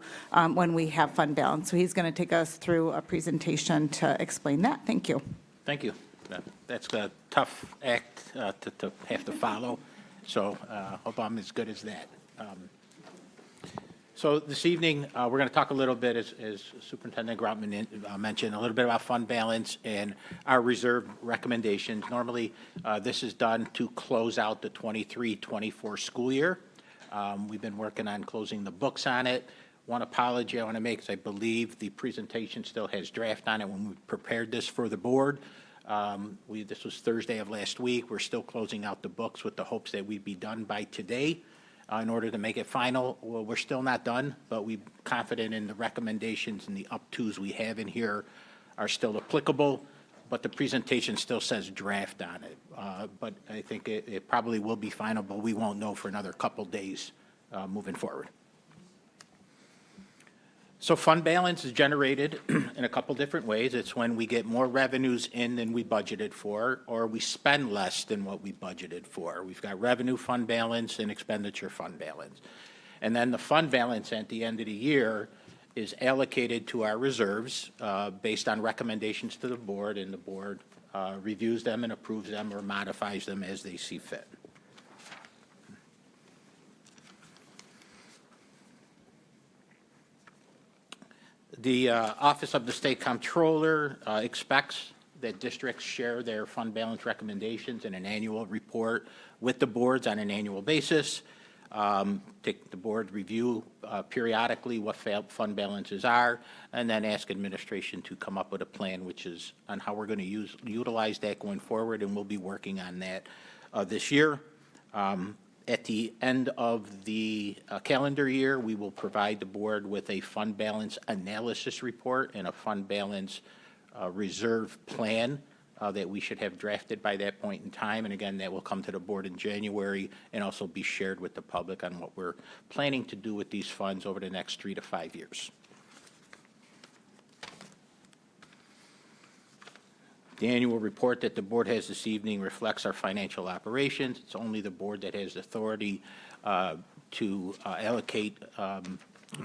when we have fund balance? So he's going to take us through a presentation to explain that. Thank you. Thank you. That's a tough act to have to follow, so hope I'm as good as that. So this evening, we're going to talk a little bit, as Superintendent Groutman mentioned, a little bit about fund balance and our reserve recommendations. Normally, this is done to close out the 23-24 school year. We've been working on closing the books on it. One apology I want to make is I believe the presentation still has draft on it when we prepared this for the board. This was Thursday of last week. We're still closing out the books with the hopes that we'd be done by today in order to make it final. Well, we're still not done, but we're confident in the recommendations and the up-tos we have in here are still applicable, but the presentation still says draft on it. But I think it probably will be final, but we won't know for another couple days moving forward. So fund balance is generated in a couple different ways. It's when we get more revenues in than we budgeted for, or we spend less than what we budgeted for. We've got revenue fund balance and expenditure fund balance. And then the fund balance at the end of the year is allocated to our reserves based on recommendations to the board, and the board reviews them and approves them or modifies them as they see fit. The Office of the State Comptroller expects that districts share their fund balance recommendations in an annual report with the boards on an annual basis. Take the board review periodically what fund balances are, and then ask administration to come up with a plan, which is on how we're going to utilize that going forward, and we'll be working on that this year. At the end of the calendar year, we will provide the board with a fund balance analysis report and a fund balance reserve plan that we should have drafted by that point in time. And again, that will come to the board in January and also be shared with the public on what we're planning to do with these funds over the next 3 to 5 years. The annual report that the board has this evening reflects our financial operations. It's only the board that has authority to allocate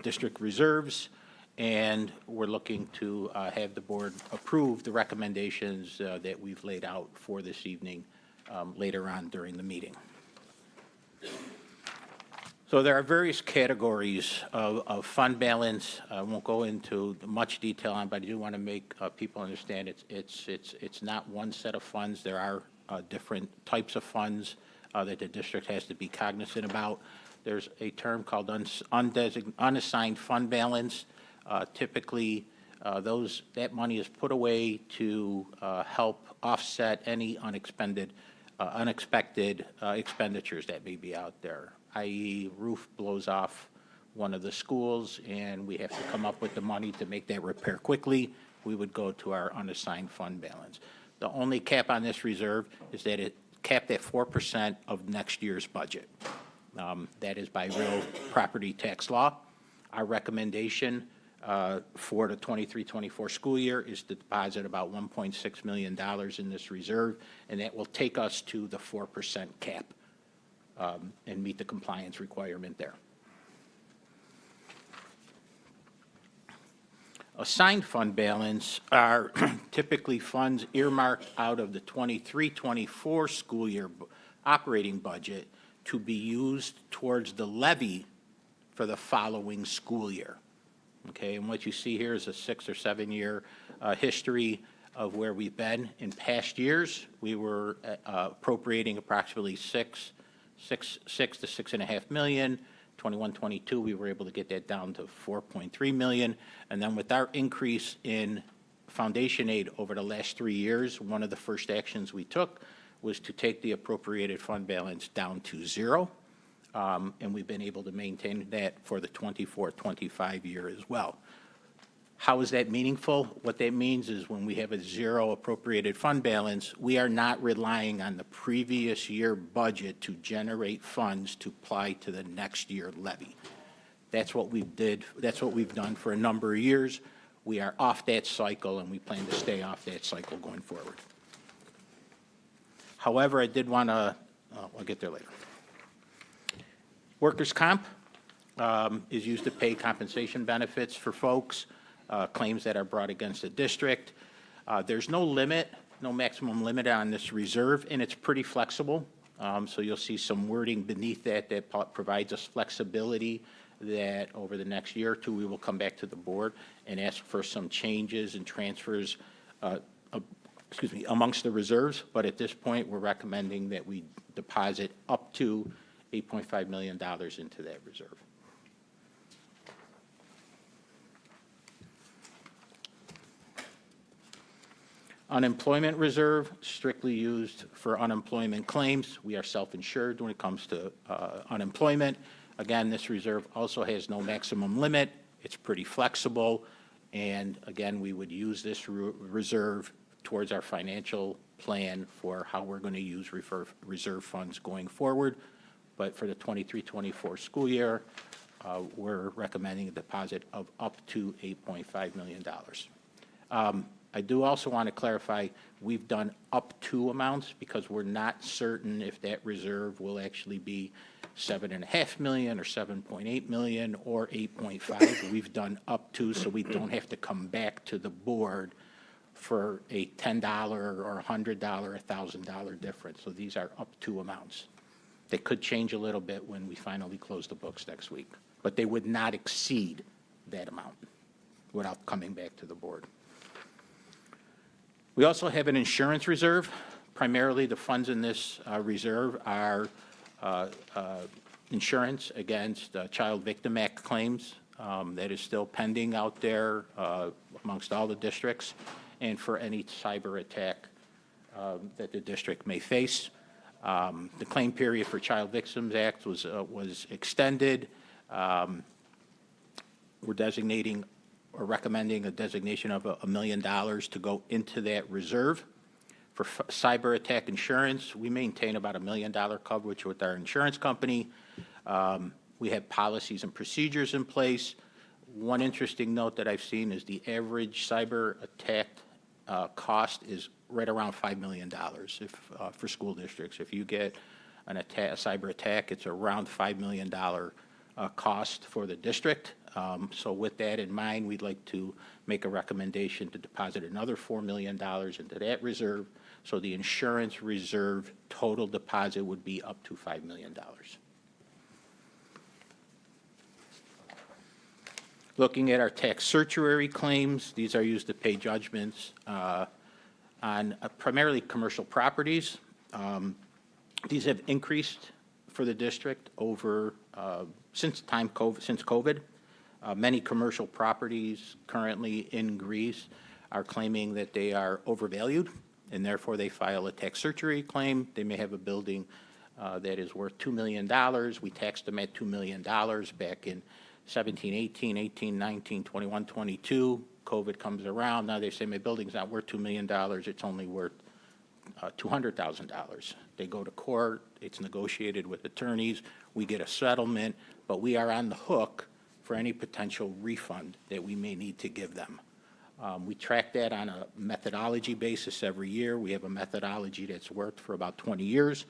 district reserves, and we're looking to have the board approve the recommendations that we've laid out for this evening later on during the meeting. So there are various categories of fund balance. I won't go into much detail on, but I do want to make people understand it's not one set of funds. There are different types of funds that the district has to be cognizant about. There's a term called unassigned fund balance. Typically, that money is put away to help offset any unexpected expenditures that may be out there, i.e. roof blows off one of the schools and we have to come up with the money to make that repair quickly. We would go to our unassigned fund balance. The only cap on this reserve is that it capped at 4% of next year's budget. That is by real property tax law. Our recommendation for the 23-24 school year is to deposit about $1.6 million in this reserve, and that will take us to the 4% cap and meet the compliance requirement there. Assigned fund balance are typically funds earmarked out of the 23-24 school year operating budget to be used towards the levy for the following school year. Okay, and what you see here is a 6 or 7 year history of where we've been. In past years, we were appropriating approximately six to 6.5 million. 21-22, we were able to get that down to 4.3 million. And then with our increase in foundation aid over the last 3 years, one of the first actions we took was to take the appropriated fund balance down to 0. And we've been able to maintain that for the 24-25 year as well. How is that meaningful? What that means is when we have a 0 appropriated fund balance, we are not relying on the previous year budget to generate funds to apply to the next year levy. That's what that's what we've done for a number of years. We are off that cycle, and we plan to stay off that cycle going forward. However, I did want to, I'll get there later. Workers' comp is used to pay compensation benefits for folks, claims that are brought against the district. There's no limit, no maximum limit on this reserve, and it's pretty flexible. So you'll see some wording beneath that provides us flexibility that over the next year or two, we will come back to the board and ask for some changes and transfers, amongst the reserves. But at this point, we're recommending that we deposit up to $8.5 million into that reserve. Unemployment reserve, strictly used for unemployment claims. We are self-insured when it comes to unemployment. Again, this reserve also has no maximum limit. It's pretty flexible. And again, we would use this reserve towards our financial plan for how we're going to use reserve funds going forward. But for the 23-24 school year, we're recommending a deposit of up to $8.5 million. I do also want to clarify, we've done up to amounts because we're not certain if that reserve will actually be $7.5 million or $7.8 million or 8.5. We've done up to, so we don't have to come back to the board for a $10 or $100, $1,000 difference. So these are up to amounts. They could change a little bit when we finally close the books next week, but they would not exceed that amount without coming back to the board. We also have an insurance reserve. Primarily, the funds in this reserve are insurance against Child Victim Act claims that is still pending out there amongst all the districts, and for any cyber attack that the district may face. The claim period for Child Victims Act was extended. We're designating or recommending a designation of $1 million to go into that reserve. For cyber attack insurance, we maintain about $1 million coverage with our insurance company. We have policies and procedures in place. One interesting note that I've seen is the average cyber attack cost is right around $5 million for school districts. If you get a cyber attack, it's around $5 million cost for the district. So with that in mind, we'd like to make a recommendation to deposit another $4 million into that reserve. So the insurance reserve total deposit would be up to $5 million. Looking at our tax certiorari claims, these are used to pay judgments on primarily commercial properties. These have increased for the district over since COVID. Many commercial properties currently in Greece are claiming that they are overvalued, and therefore they file a tax certiorari claim. They may have a building that is worth $2 million. We taxed them at $2 million back in 17, 18, 18, 19, 21, 22. COVID comes around. Now they say my building's not worth $2 million. It's only worth $200,000. They go to court. It's negotiated with attorneys. We get a settlement, but we are on the hook for any potential refund that we may need to give them. We track that on a methodology basis every year. We have a methodology that's worked for about 20 years.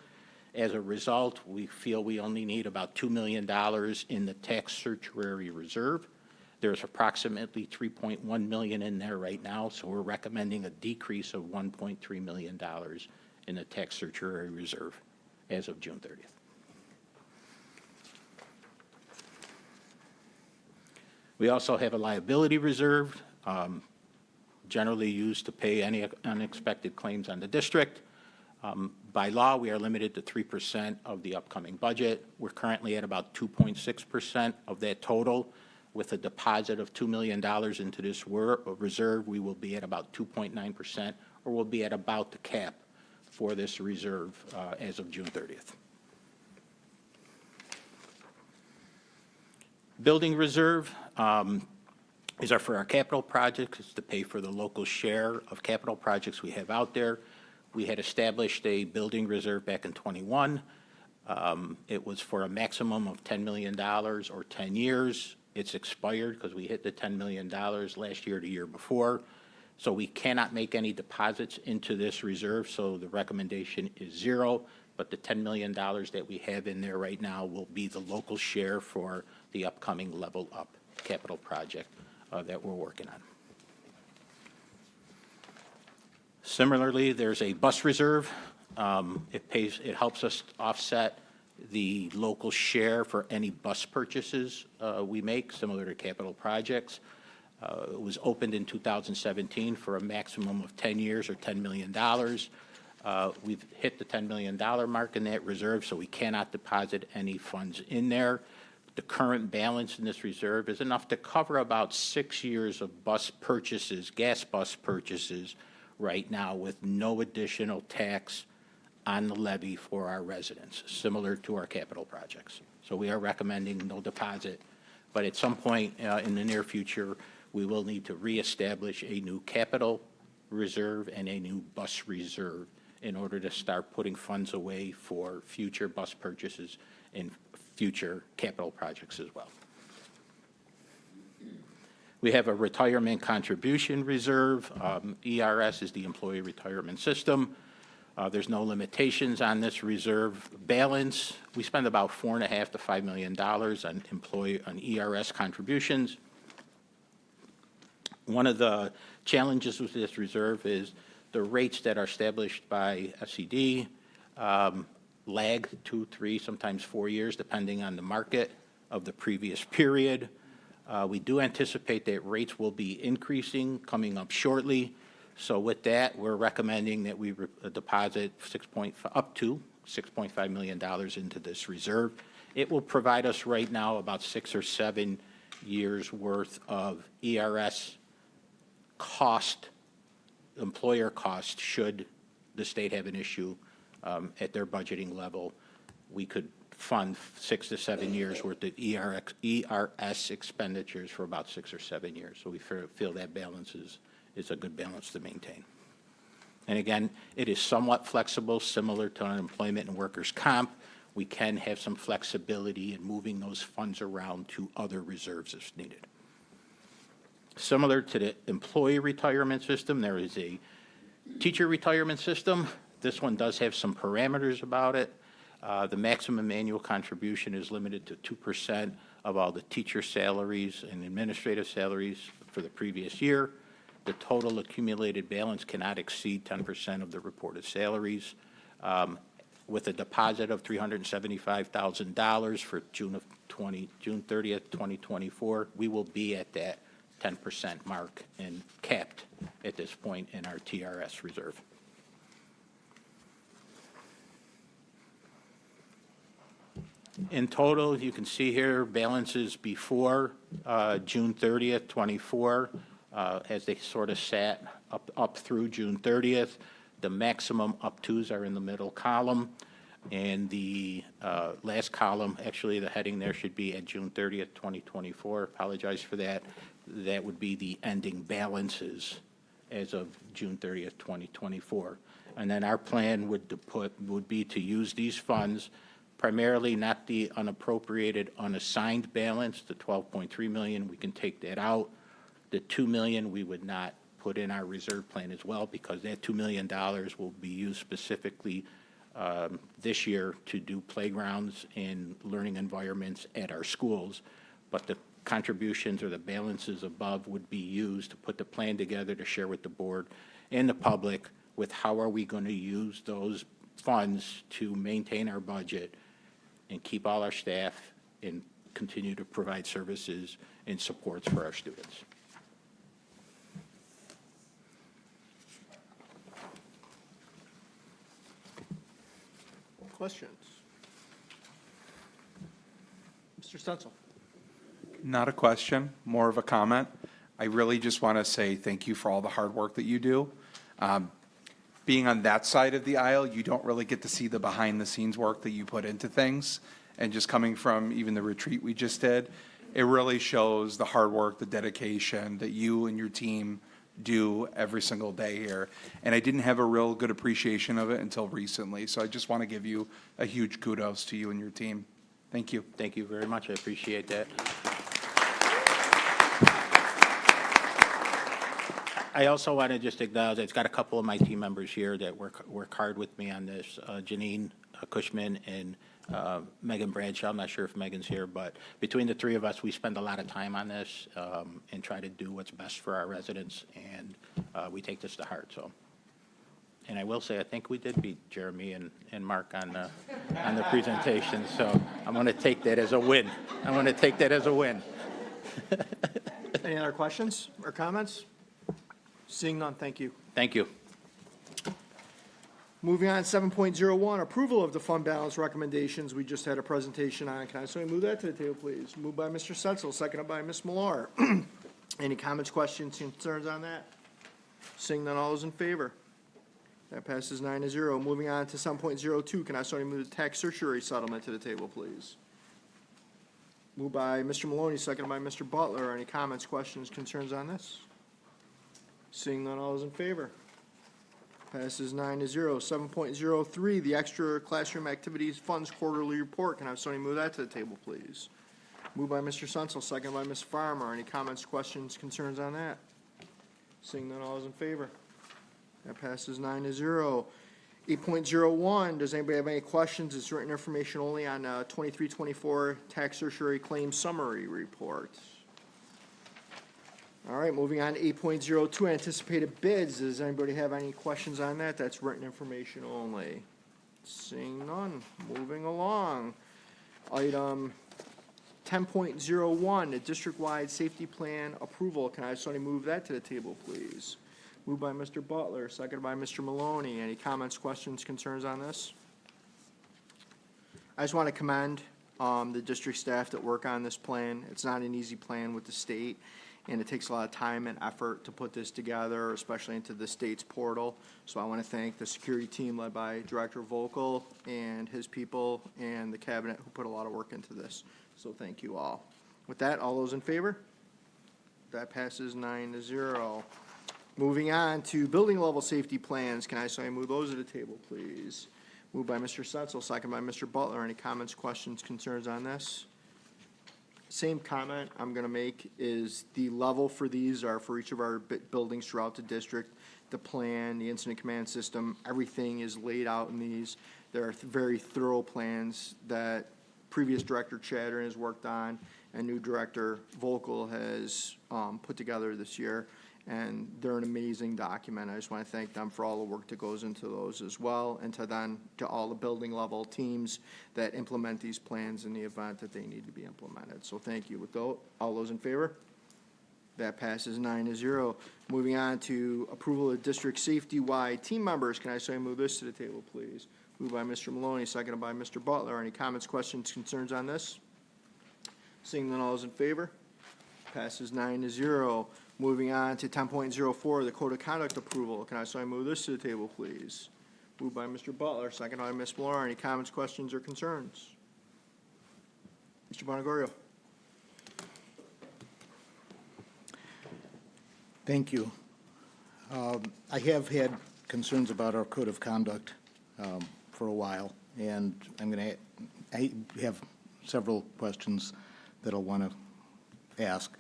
As a result, we feel we only need about $2 million in the tax certiorari reserve. There's approximately $3.1 million in there right now, so we're recommending a decrease of $1.3 million in the tax certiorari reserve as of June 30th. We also have a liability reserve, generally used to pay any unexpected claims on the district. By law, we are limited to 3% of the upcoming budget. We're currently at about 2.6% of that total. With a deposit of $2 million into this reserve, we will be at about 2.9%, or we'll be at about the cap for this reserve as of June 30th. Building reserve is for our capital projects. It's to pay for the local share of capital projects we have out there. We had established a building reserve back in '21. It was for a maximum of $10 million or 10 years. It's expired because we hit the $10 million last year, the year before. So we cannot make any deposits into this reserve, so the recommendation is zero. But the $10 million that we have in there right now will be the local share for the upcoming Level Up capital project that we're working on. Similarly, there's a bus reserve. It helps us offset the local share for any bus purchases we make, similar to capital projects. It was opened in 2017 for a maximum of 10 years or $10 million. We've hit the $10 million mark in that reserve, so we cannot deposit any funds in there. The current balance in this reserve is enough to cover about 6 years of bus purchases, gas bus purchases, right now with no additional tax on the levy for our residents, similar to our capital projects. So we are recommending no deposit, but at some point in the near future, we will need to reestablish a new capital reserve and a new bus reserve in order to start putting funds away for future bus purchases and future capital projects as well. We have a retirement contribution reserve. ERS is the employee retirement system. There's no limitations on this reserve balance. We spend about $4.5 to $5 million on ERS contributions. One of the challenges with this reserve is the rates that are established by SED lag 2, 3, sometimes 4 years, depending on the market of the previous period. We do anticipate that rates will be increasing coming up shortly. So with that, we're recommending that we deposit up to $6.5 million into this reserve. It will provide us right now about 6 or 7 years' worth of ERS cost, employer cost, should the state have an issue at their budgeting level. We could fund 6 to 7 years' worth of ERS expenditures for about 6 or 7 years. So we feel that balance is a good balance to maintain. And again, it is somewhat flexible, similar to unemployment and workers' comp. We can have some flexibility in moving those funds around to other reserves if needed. Similar to the employee retirement system, there is a teacher retirement system. This one does have some parameters about it. The maximum annual contribution is limited to 2% of all the teacher salaries and administrative salaries for the previous year. The total accumulated balance cannot exceed 10% of the reported salaries. With a deposit of $375,000 for June 30th, 2024, we will be at that 10% mark and capped at this point in our TRS reserve. In total, you can see here balances before June 30th, 24, as they sort of sat up through June 30th. The maximum up-tos are in the middle column, and the last column, actually the heading there should be at June 30th, 2024. Apologize for that. That would be the ending balances as of June 30th, 2024. And then our plan would be to use these funds, primarily not the unappropriated unassigned balance, the $12.3 million. We can take that out. The $2 million we would not put in our reserve plan as well, because that $2 million will be used specifically this year to do playgrounds and learning environments at our schools. But the contributions or the balances above would be used to put the plan together to share with the board and the public with how are we going to use those funds to maintain our budget and keep all our staff and continue to provide services and supports for our students. Questions? Mr. Stutzel? Not a question, more of a comment. I really just want to say thank you for all the hard work that you do. Being on that side of the aisle, you don't really get to see the behind-the-scenes work that you put into things. And just coming from even the retreat we just did, it really shows the hard work, the dedication that you and your team do every single day here. And I didn't have a real good appreciation of it until recently. So I just want to give you a huge kudos to you and your team. Thank you. Thank you very much. I appreciate that. I also want to just acknowledge, I've got a couple of my team members here that work hard with me on this, Janine Cushman and Megan Bradshaw. I'm not sure if Megan's here, but between the three of us, we spend a lot of time on this and try to do what's best for our residents, and we take this to heart. So, and I will say, I think we did beat Jeremy and Mark on the presentation, so I'm going to take that as a win. I'm going to take that as a win. Any other questions or comments? Seeing none, thank you. Thank you. Moving on, 7.01, approval of the fund balance recommendations. We just had a presentation on. Can I so move that to the table, please? Moved by Mr. Setzel, seconded by Ms. Millar. Any comments, questions, concerns on that? Seeing none, all those in favor? That passes 9-0. Moving on to 7.02, can I so move the tax certiorari settlement to the table, please? Moved by Mr. Maloney, seconded by Mr. Butler. Any comments, questions, concerns on this? Seeing none, all those in favor? Passes 9-0. 7.03, the extra classroom activities funds quarterly report. Can I have somebody move that to the table, please? Moved by Mr. Sensel, second by Ms. Farmer. Any comments, questions, concerns on that? Seeing none, all those in favor? That passes 9-0. 8.01, does anybody have any questions? It's written information only on 23-24 tax certiorari claim summary report. All right, moving on to 8.02, anticipated bids. Does anybody have any questions on that? That's written information only. Seeing none, moving along. Item 10.01, the district-wide safety plan approval. Can I have somebody move that to the table, please? Moved by Mr. Butler, seconded by Mr. Maloney. Any comments, questions, concerns on this? I just want to commend the district staff that work on this plan. It's not an easy plan with the state, and it takes a lot of time and effort to put this together, especially into the state's portal. So I want to thank the security team led by Director Vogel and his people and the cabinet who put a lot of work into this. So thank you all. With that, all those in favor? That passes 9-0. Moving on to building level safety plans. Can I so move those to the table, please? Moved by Mr. Setzel, second by Mr. Butler. Any comments, questions, concerns on this? Same comment I'm going to make is the level for these are for each of our buildings throughout the district. The plan, the incident command system, everything is laid out in these. There are very thorough plans that previous Director Chattern has worked on and new Director Vogel has put together this year. And they're an amazing document. I just want to thank them for all the work that goes into those as well, and to all the building level teams that implement these plans in the event that they need to be implemented. So thank you. With those, all those in favor? That passes 9-0. Moving on to approval of district safety-wide team members. Can I say move this to the table, please? Moved by Mr. Maloney, seconded by Mr. Butler. Any comments, questions, concerns on this? Seeing none, all those in favor? Passes 9-0. Moving on to 10.04, the code of conduct approval. Can I move this to the table, please? Moved by Mr. Butler, second by Ms. Millar. Any comments, questions, or concerns? Mr. Bonnegorio. Thank you. I have had concerns about our code of conduct for a while, and I have several questions that I'll want to ask.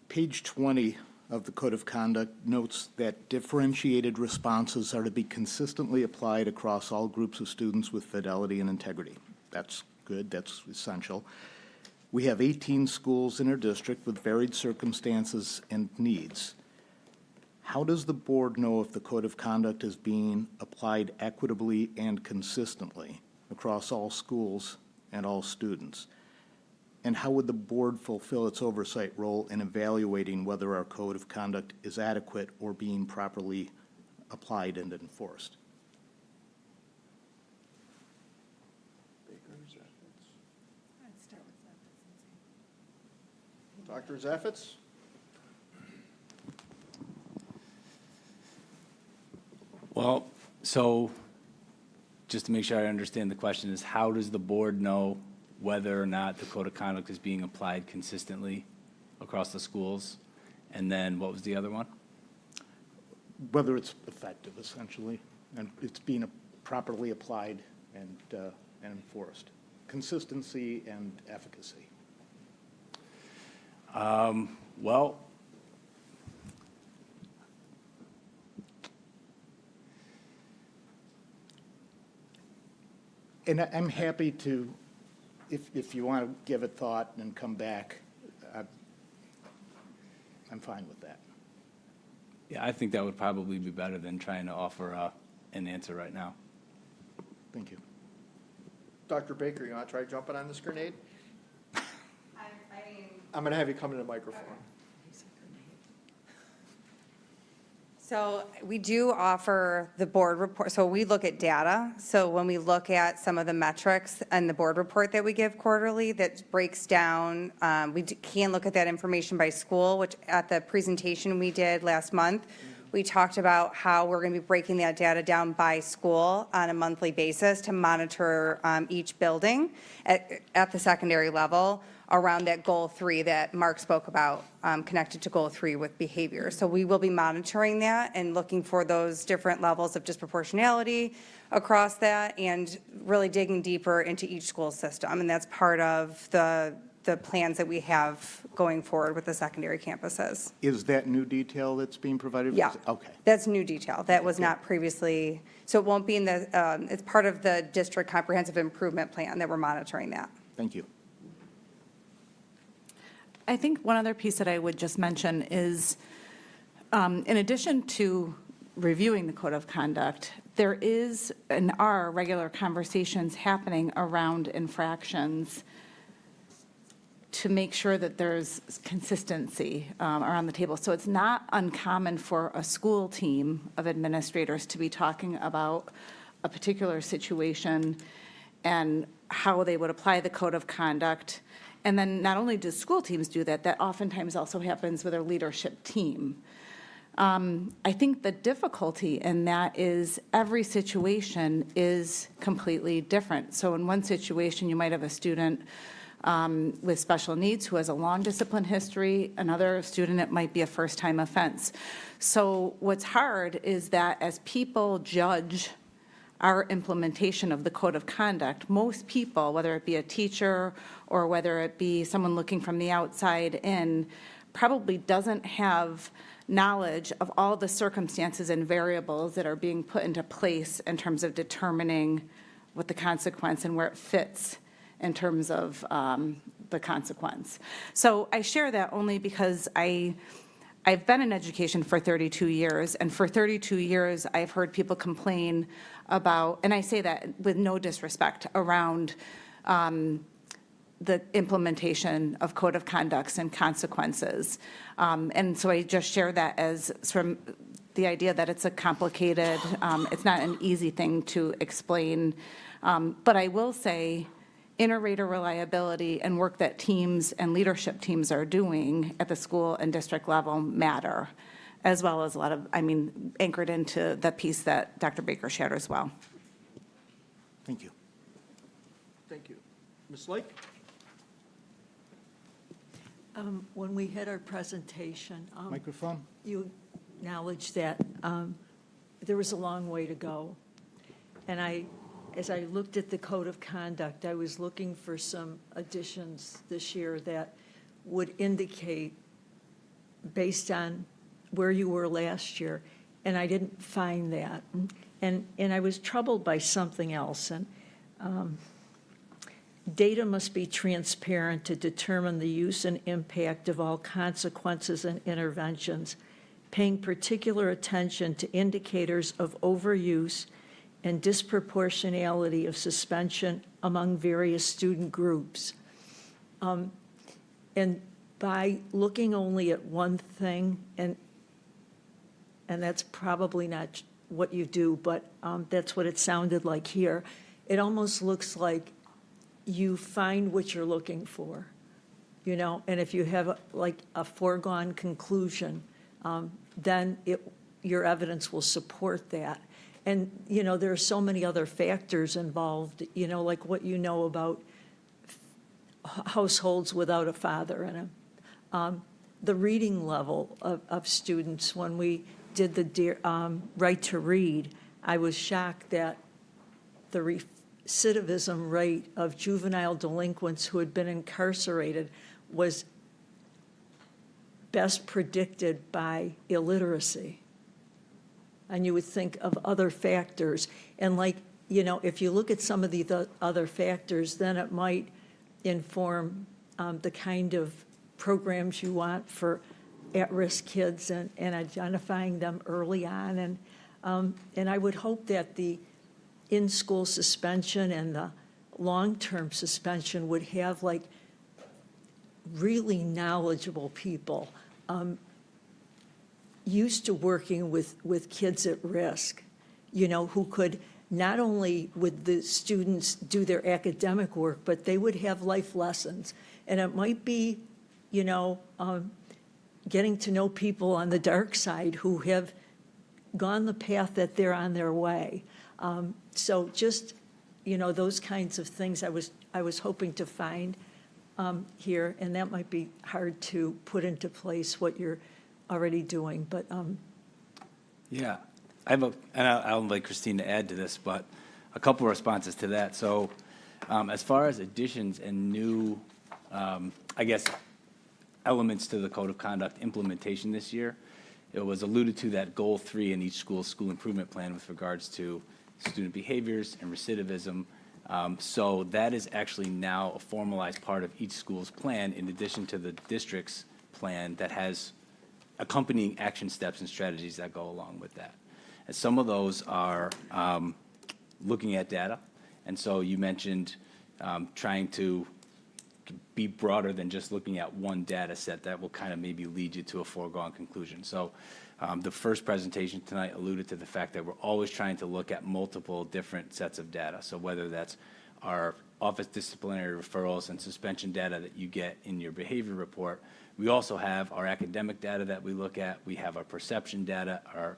Page 20 of the Code of Conduct notes that differentiated responses are to be consistently applied across all groups of students with fidelity and integrity. That's good, that's essential. We have 18 schools in our district with varied circumstances and needs. How does the board know if the Code of Conduct is being applied equitably and consistently across all schools and all students? And how would the board fulfill its oversight role in evaluating whether our code of conduct is adequate or being properly applied and enforced? Dr. Zaffitz? Well, so just to make sure I understand the question is, how does the board know whether or not the code of conduct is being applied consistently across the schools? And then what was the other one? Whether it's effective, essentially, and it's being properly applied and enforced. Consistency and efficacy. Well, and I'm happy to, if you want to give it thought and come back, I'm fine with that. yeah, I think that would probably be better than trying to offer an answer right now. Thank you. Dr. Baker, you want to try jumping on this grenade? I'm going to have you come to the microphone. So we do offer the board report, so we look at data. So when we look at some of the metrics and the board report that we give quarterly that breaks down, we can look at that information by school, which at the presentation we did last month, we talked about how we're going to be breaking that data down by school on a monthly basis to monitor each building at the secondary level around that goal 3 that Mark spoke about, connected to goal 3 with behavior. So we will be monitoring that and looking for those different levels of disproportionality across that and really digging deeper into each school system. And that's part of the plans that we have going forward with the secondary campuses. Is that new detail that's being provided? Yeah. Okay. That's new detail. That was not previously, so it won't be in the, it's part of the district comprehensive improvement plan that we're monitoring that. Thank you. I think one other piece that I would just mention is, in addition to reviewing the code of conduct, there is and are regular conversations happening around infractions to make sure that there's consistency around the table. So it's not uncommon for a school team of administrators to be talking about a particular situation and how they would apply the code of conduct. And then not only do school teams do that, that oftentimes also happens with a leadership team. I think the difficulty in that is every situation is completely different. So in one situation, you might have a student with special needs who has a long discipline history. Another student, it might be a first-time offense. So what's hard is that as people judge our implementation of the code of conduct, most people, whether it be a teacher or whether it be someone looking from the outside in, probably doesn't have knowledge of all the circumstances and variables that are being put into place in terms of determining what the consequence and where it fits in terms of the consequence. So I share that only because I've been in education for 32 years, and for 32 years, I've heard people complain about, and I say that with no disrespect, around the implementation of code of conducts and consequences. And so I just share that as from the idea that it's a complicated, it's not an easy thing to explain. But I will say, inter-rater reliability and work that teams and leadership teams are doing at the school and district level matter, as well as a lot of, anchored into the piece that Dr. Baker shared as well. Thank you. Thank you. Ms. Lake? When we had our presentation, Microphone? you acknowledged that there was a long way to go. And as I looked at the code of conduct, I was looking for some additions this year that would indicate, based on where you were last year, and I didn't find that. And I was troubled by something else. And data must be transparent to determine the use and impact of all consequences and interventions, paying particular attention to indicators of overuse and disproportionality of suspension among various student groups. And by looking only at one thing, and that's probably not what you do, but that's what it sounded like here, it almost looks like you find what you're looking for, and if you have a foregone conclusion, then your evidence will support that. And, there are so many other factors involved, like what about households without a father in them. The reading level of students, when we did the right to read, I was shocked that the recidivism rate of juvenile delinquents who had been incarcerated was best predicted by illiteracy. And you would think of other factors. And if you look at some of the other factors, then it might inform the kind of programs you want for at-risk kids and identifying them early on. And I would hope that the in-school suspension and the long-term suspension would have really knowledgeable people used to working with kids at risk, who could not only would the students do their academic work, but they would have life lessons. And it might be, getting to know people on the dark side who have gone the path that they're on their way. So just, those kinds of things I was hoping to find here, and that might be hard to put into place what you're already doing, but. Yeah, and I'll invite Christine to add to this, but a couple of responses to that. So as far as additions and new, elements to the code of conduct implementation this year, it was alluded to that goal 3 in each school improvement plan with regards to student behaviors and recidivism. So that is actually now a formalized part of each school's plan, in addition to the district's plan that has accompanying action steps and strategies that go along with that. And some of those are looking at data. And so you mentioned trying to be broader than just looking at one data set that will kind of maybe lead you to a foregone conclusion. So the first presentation tonight alluded to the fact that we're always trying to look at multiple different sets of data. So whether that's our office disciplinary referrals and suspension data that you get in your behavior report, we also have our academic data that we look at. We have our perception data, our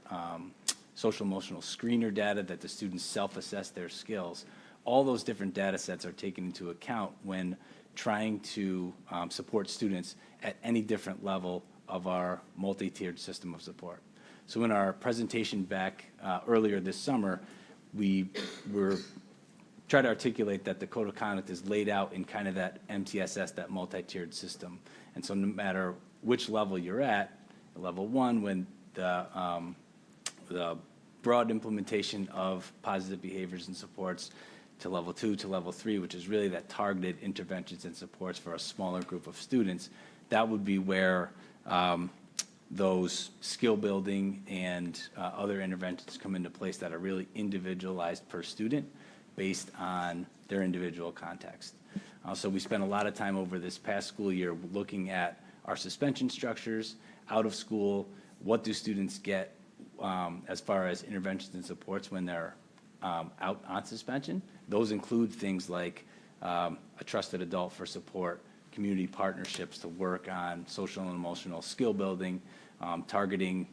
social emotional screener data that the students self-assess their skills. All those different data sets are taken into account when trying to support students at any different level of our multi-tiered system of support. So in our presentation back earlier this summer, we were trying to articulate that the code of conduct is laid out in kind of that MTSS, that multi-tiered system. And so no matter which level you're at, level 1, when the broad implementation of positive behaviors and supports, to level 2, to level 3, which is really that targeted interventions and supports for a smaller group of students, that would be where those skill building and other interventions come into place that are really individualized per student based on their individual context. So we spent a lot of time over this past school year looking at our suspension structures, out of school, what do students get as far as interventions and supports when they're out on suspension. Those include things like a trusted adult for support, community partnerships to work on social and emotional skill building, targeting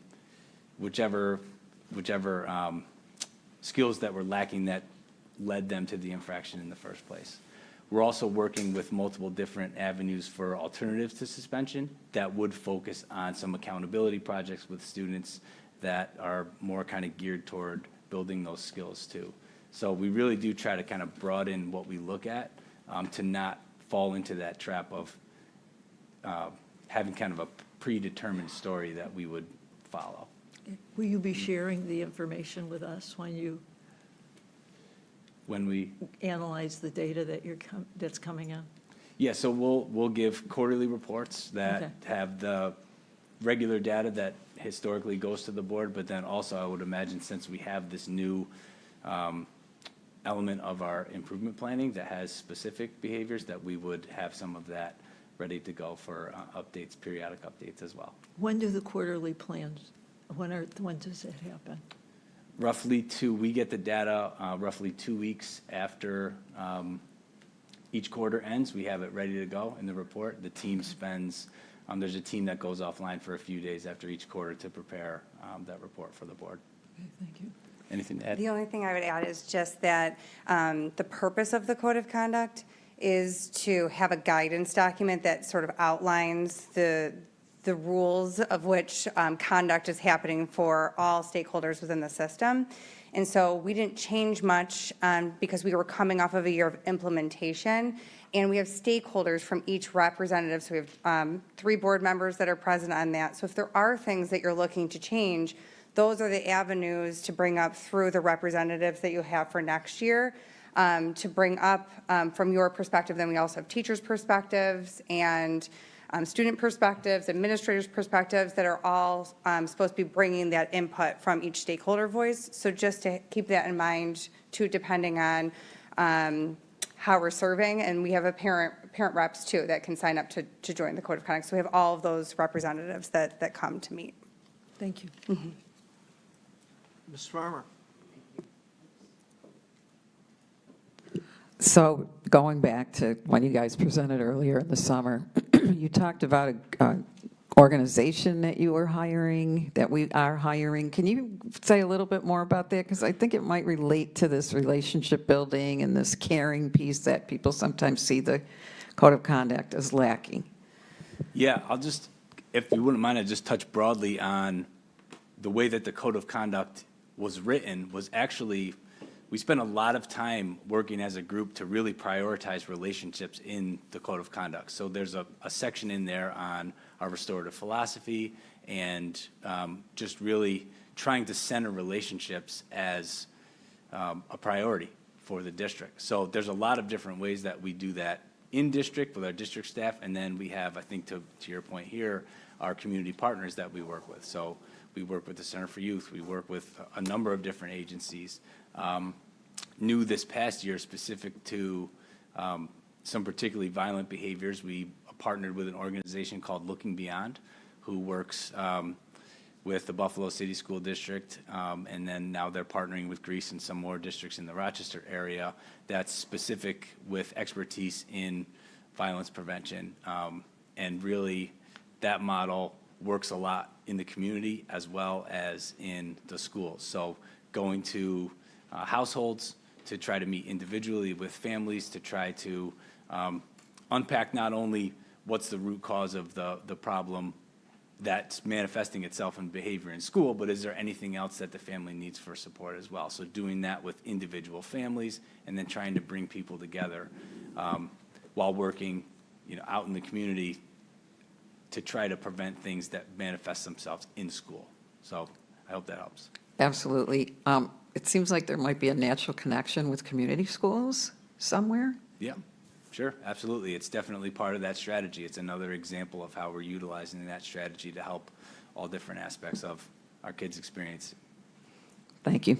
whichever skills that were lacking that led them to the infraction in the first place. We're also working with multiple different avenues for alternatives to suspension that would focus on some accountability projects with students that are more kind of geared toward building those skills too. So we really do try to kind of broaden what we look at to not fall into that trap of having kind of a predetermined story that we would follow. Will you be sharing the information with us when we analyze the data that's coming in? Yeah, so we'll give quarterly reports that have the regular data that historically goes to the board, but then also I would imagine since we have this new element of our improvement planning that has specific behaviors, that we would have some of that ready to go for updates, periodic updates as well. When do the quarterly plans, when does that happen? Roughly we get the data roughly 2 weeks after each quarter ends. We have it ready to go in the report. The team spends, there's a team that goes offline for a few days after each quarter to prepare that report for the board. Okay, thank you. Anything to add? The only thing I would add is just that the purpose of the code of conduct is to have a guidance document that sort of outlines the rules of which conduct is happening for all stakeholders within the system. And so we didn't change much because we were coming off of a year of implementation. And we have stakeholders from each representative. So we have 3 board members that are present on that. So if there are things that you're looking to change, those are the avenues to bring up through the representatives that you have for next year to bring up from your perspective. Then we also have teachers' perspectives and student perspectives, administrators' perspectives that are all supposed to be bringing that input from each stakeholder voice. So just to keep that in mind too, depending on how we're serving. And we have a parent reps too that can sign up to join the code of conduct. So we have all of those representatives that come to meet. Thank you. Mm-hmm. Ms. Farmer? So going back to when you guys presented earlier in the summer, you talked about an organization that you were hiring, that we are hiring. Can you say a little bit more about that? Because I think it might relate to this relationship building and this caring piece that people sometimes see the code of conduct as lacking. Yeah, I'll just, if you wouldn't mind, I'd just touch broadly on the way that the code of conduct was written was actually, we spent a lot of time working as a group to really prioritize relationships in the code of conduct. So there's a section in there on our restorative philosophy and just really trying to center relationships as a priority for the district. So there's a lot of different ways that we do that in district with our district staff, and then we have, I think to your point here, our community partners that we work with. So we work with the Center for Youth, we work with a number of different agencies. New this past year, specific to some particularly violent behaviors, we partnered with an organization called Looking Beyond, who works with the Buffalo City School District, and then now they're partnering with Greece and some more districts in the Rochester area that's specific with expertise in violence prevention. And really, that model works a lot in the community as well as in the schools. So going to households to try to meet individually with families, to try to unpack not only what's the root cause of the problem that's manifesting itself in behavior in school, but is there anything else that the family needs for support as well? So doing that with individual families and then trying to bring people together while working, out in the community to try to prevent things that manifest themselves in school. So I hope that helps. Absolutely. It seems like there might be a natural connection with community schools somewhere. Yeah, sure, absolutely. It's definitely part of that strategy. It's another example of how we're utilizing that strategy to help all different aspects of our kids' experience. Thank you.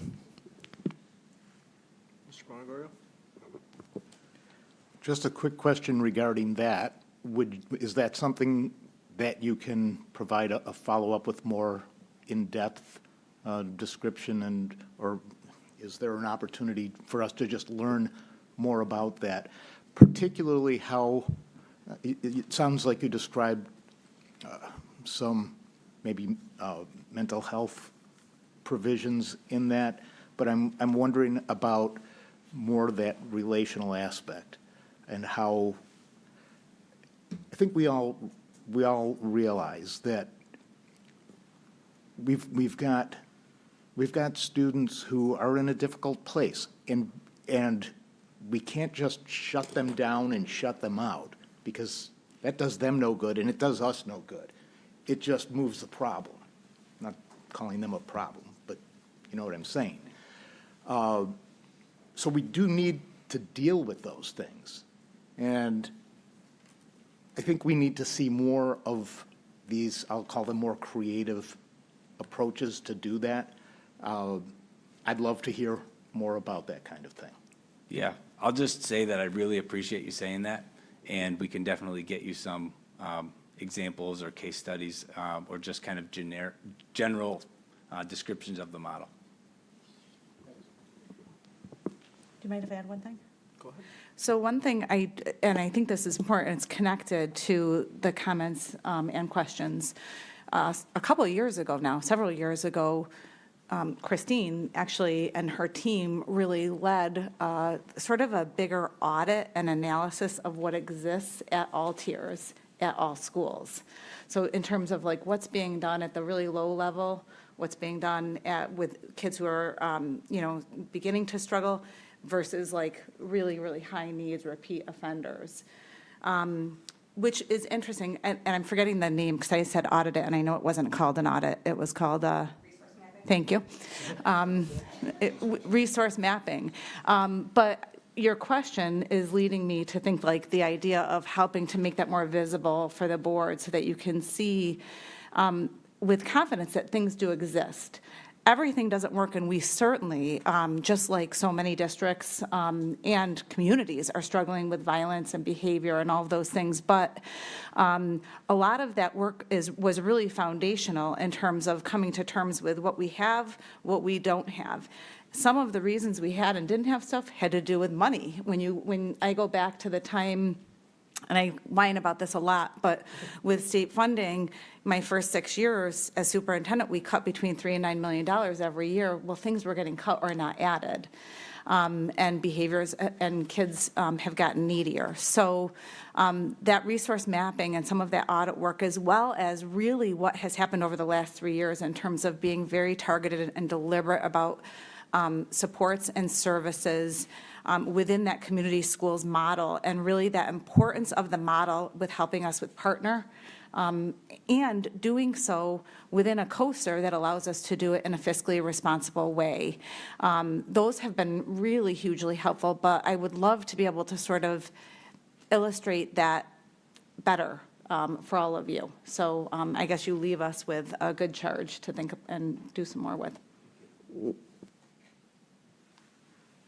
Mr. Bonagoro? Just a quick question regarding that. Is that something that you can provide a follow-up with more in-depth description, or is there an opportunity for us to just learn more about that? Particularly how, it sounds like you described some maybe mental health provisions in that, but I'm wondering about more that relational aspect and how, I think we all realize that we've got students who are in a difficult place, and we can't just shut them down and shut them out, because that does them no good and it does us no good. It just moves the problem. I'm not calling them a problem, but you know what I'm saying. So we do need to deal with those things. And I think we need to see more of these, I'll call them more creative approaches to do that. I'd love to hear more about that kind of thing. Yeah, I'll just say that I really appreciate you saying that, and we can definitely get you some examples or case studies or just kind of general descriptions of the model. Do you mind if I add one thing? Go ahead. So one thing and I think this is important, it's connected to the comments and questions. A couple of years ago now, several years ago, Christine actually and her team really led sort of a bigger audit and analysis of what exists at all tiers, at all schools. So in terms of like what's being done at the really low level, what's being done with kids who are, beginning to struggle versus like really, really high needs, repeat offenders. Which is interesting, and I'm forgetting the name because I said audit it, and I know it wasn't called an audit. It was called thank you. Resource mapping. But your question is leading me to think like the idea of helping to make that more visible for the board so that you can see with confidence that things do exist. Everything doesn't work, and we certainly, just like so many districts and communities, are struggling with violence and behavior and all of those things. But a lot of that work was really foundational in terms of coming to terms with what we have, what we don't have. Some of the reasons we had and didn't have stuff had to do with money. When I go back to the time, and I whine about this a lot, but with state funding, my first 6 years as superintendent, we cut between $3 and $9 million every year. Well, things were getting cut or not added. And behaviors and kids have gotten needier. So that resource mapping and some of that audit work, as well as really what has happened over the last 3 years in terms of being very targeted and deliberate about supports and services within that community schools model, and really that importance of the model with helping us with partner, and doing so within a coaster that allows us to do it in a fiscally responsible way. Those have been really hugely helpful, but I would love to be able to sort of illustrate that better for all of you. So I guess you leave us with a good charge to think and do some more with.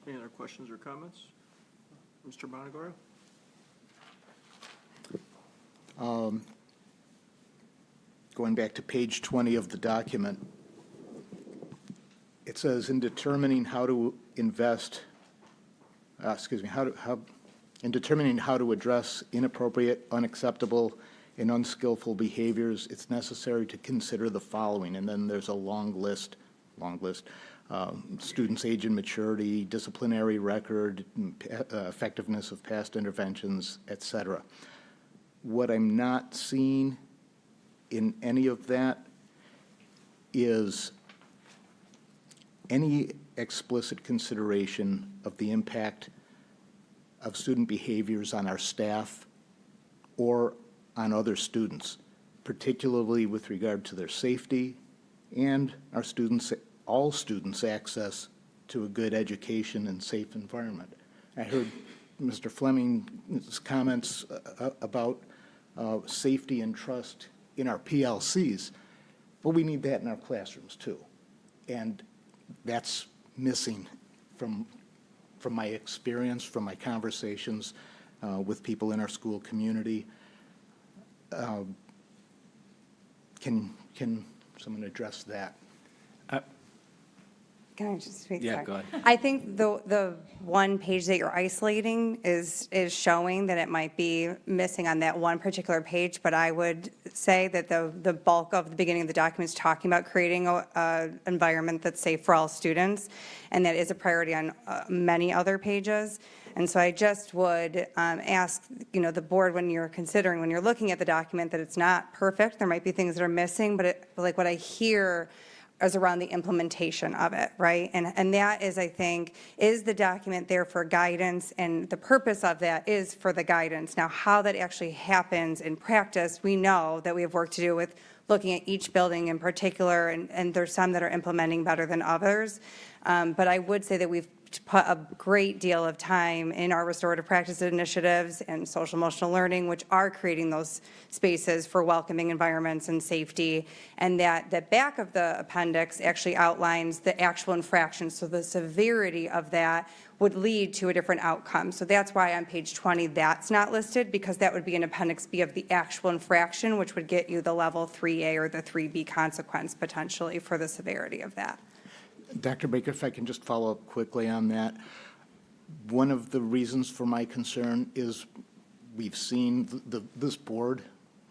Any other questions or comments? Mr. Bonagoro? Going back to page 20 of the document, it says, in determining how to invest, in determining how to address inappropriate, unacceptable, and unskillful behaviors, it's necessary to consider the following, and then there's a long list, students' age and maturity, disciplinary record, effectiveness of past interventions, et cetera. What I'm not seeing in any of that is any explicit consideration of the impact of student behaviors on our staff or on other students, particularly with regard to their safety and our students, all students' access to a good education and safe environment. I heard Mr. Fleming's comments about safety and trust in our PLCs, but we need that in our classrooms too. And that's missing from my experience, from my conversations with people in our school community. Can someone address that? Can I just speak? Yeah, Sorry. go ahead. I think the one page that you're isolating is showing that it might be missing on that one particular page, but I would say that the bulk of the beginning of the document is talking about creating an environment that's safe for all students, and that is a priority on many other pages. And so I just would ask, the board, when you're looking at the document, that it's not perfect. There might be things that are missing, but like what I hear is around the implementation of it, right? And that is, I think, is the document there for guidance, and the purpose of that is for the guidance. Now, how that actually happens in practice, we know that we have work to do with looking at each building in particular, and there's some that are implementing better than others. But I would say that we've put a great deal of time in our restorative practice initiatives and social emotional learning, which are creating those spaces for welcoming environments and safety. And that the back of the appendix actually outlines the actual infractions. So the severity of that would lead to a different outcome. So that's why on page 20, that's not listed, because that would be an appendix B of the actual infraction, which would get you the level 3A or the 3B consequence potentially for the severity of that. Dr. Baker, if I can just follow up quickly on that. One of the reasons for my concern is we've seen, this board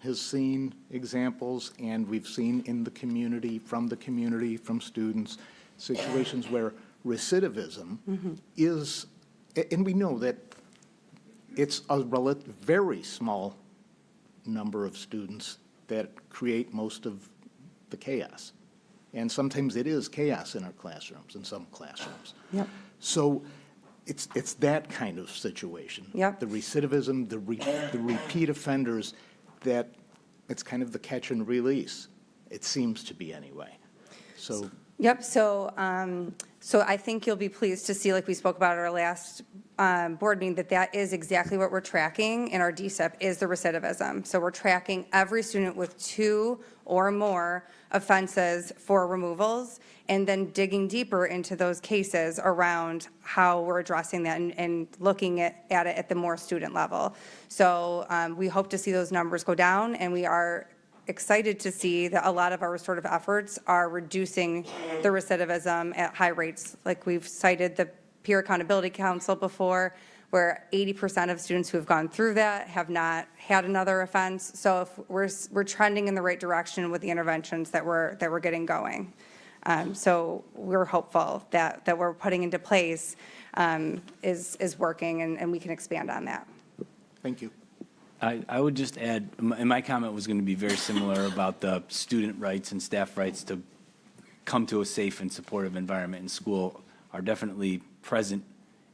has seen examples, and we've seen in the community, from students, situations where recidivism is, and we know that it's a very small number of students that create most of the chaos. And sometimes it is chaos in our classrooms, in some classrooms. Yep. So it's that kind of situation. Yep. The recidivism, the repeat offenders, that it's kind of the catch and release. It seems to be anyway. So. Yep, so I think you'll be pleased to see, like we spoke about at our last board meeting, that is exactly what we're tracking in our DSIP, is the recidivism. So we're tracking every student with 2 or more offenses for removals, and then digging deeper into those cases around how we're addressing that and looking at it at the more student level. So we hope to see those numbers go down, and we are excited to see that a lot of our restorative efforts are reducing the recidivism at high rates. Like we've cited the Peer Accountability Council before, where 80% of students who have gone through that have not had another offense. So if we're trending in the right direction with the interventions that we're getting going. So we're hopeful that we're putting into place is working, and we can expand on that. Thank you. I would just add, and my comment was going to be very similar about the student rights and staff rights to come to a safe and supportive environment in school are definitely present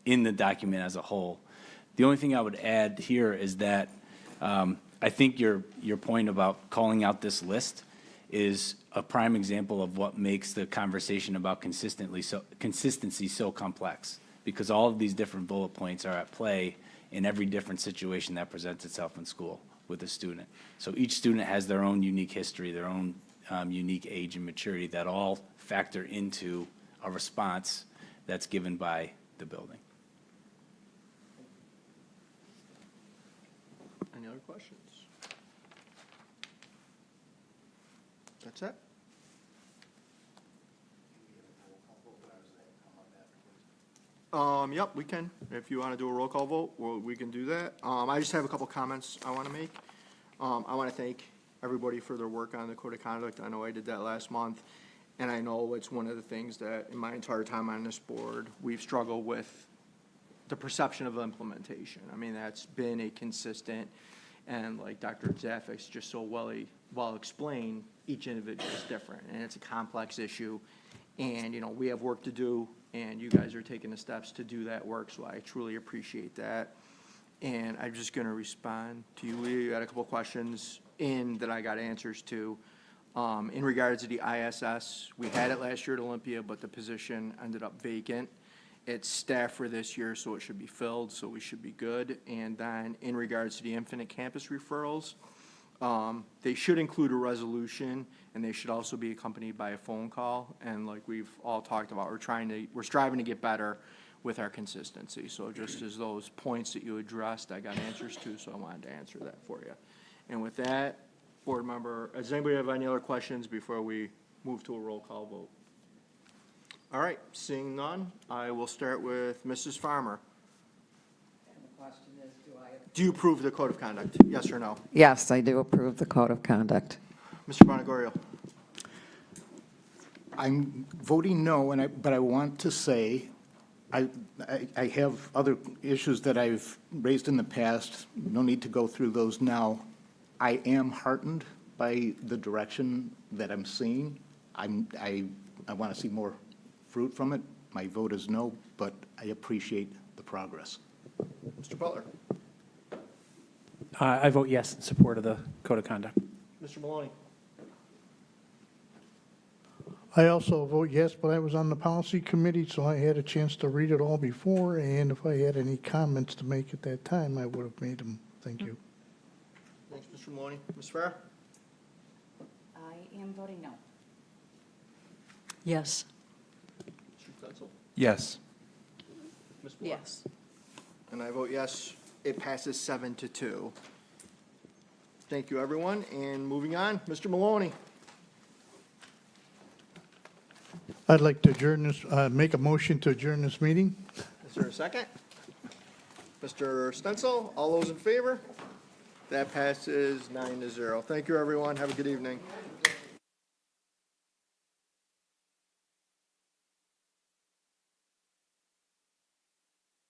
in the document as a whole. The only thing I would add here is that I think your point about calling out this list is a prime example of what makes the conversation about consistency so complex, because all of these different bullet points are at play in every different situation that presents itself in school with a student. So each student has their own unique history, their own unique age and maturity that all factor into a response that's given by the building. Any other questions? That's it. Yep, we can. If you want to do a roll call vote, well, we can do that. I just have a couple comments I want to make. I want to thank everybody for their work on the code of conduct. I know I did that last month, and I know it's one of the things that in my entire time on this board, we've struggled with the perception of implementation. I mean, that's been a consistent, and like Dr. Zaffik's just so well explained, each individual is different, and it's a complex issue. And, you know, we have work to do, and you guys are taking the steps to do that work, so I truly appreciate that. And I'm just going to respond to you, Leah. You had a couple questions in that I got answers to. In regards to the ISS, we had it last year at Olympia, but the position ended up vacant. It's staff for this year, so it should be filled, so we should be good. And then in regards to the Infinite Campus referrals, they should include a resolution, and they should also be accompanied by a phone call. And like we've all talked about, we're striving to get better with our consistency. So just as those points that you addressed, I got answers to, so I wanted to answer that for you. And with that, board member, does anybody have any other questions before we move to a roll call vote? All right, seeing none, I will start with Mrs. Farmer. And the question is, Do you approve the code of conduct? Yes or no? Yes, I do approve the code of conduct. Mr. Bonagorio? I'm voting no, but I want to say, I have other issues that I've raised in the past. No need to go through those now. I am heartened by the direction that I'm seeing. I want to see more fruit from it. My vote is no, but I appreciate the progress. Mr. Butler? I vote yes in support of the code of conduct. Mr. Maloney? I also vote yes, but I was on the policy committee, so I had a chance to read it all before, and if I had any comments to make at that time, I would have made them. Thank you. Thanks, Mr. Maloney. Ms. Farah? I am voting no. Yes. Mr. Tetzel? Yes. Ms. Moore? Yes. And I vote yes. It passes 7-2. Thank you, everyone. And moving on, Mr. Maloney. I'd like to adjourn this, make a motion to adjourn this meeting. Is there a second? Mr. Stencil, all those in favor? That passes 9-0. Thank you, everyone. Have a good evening.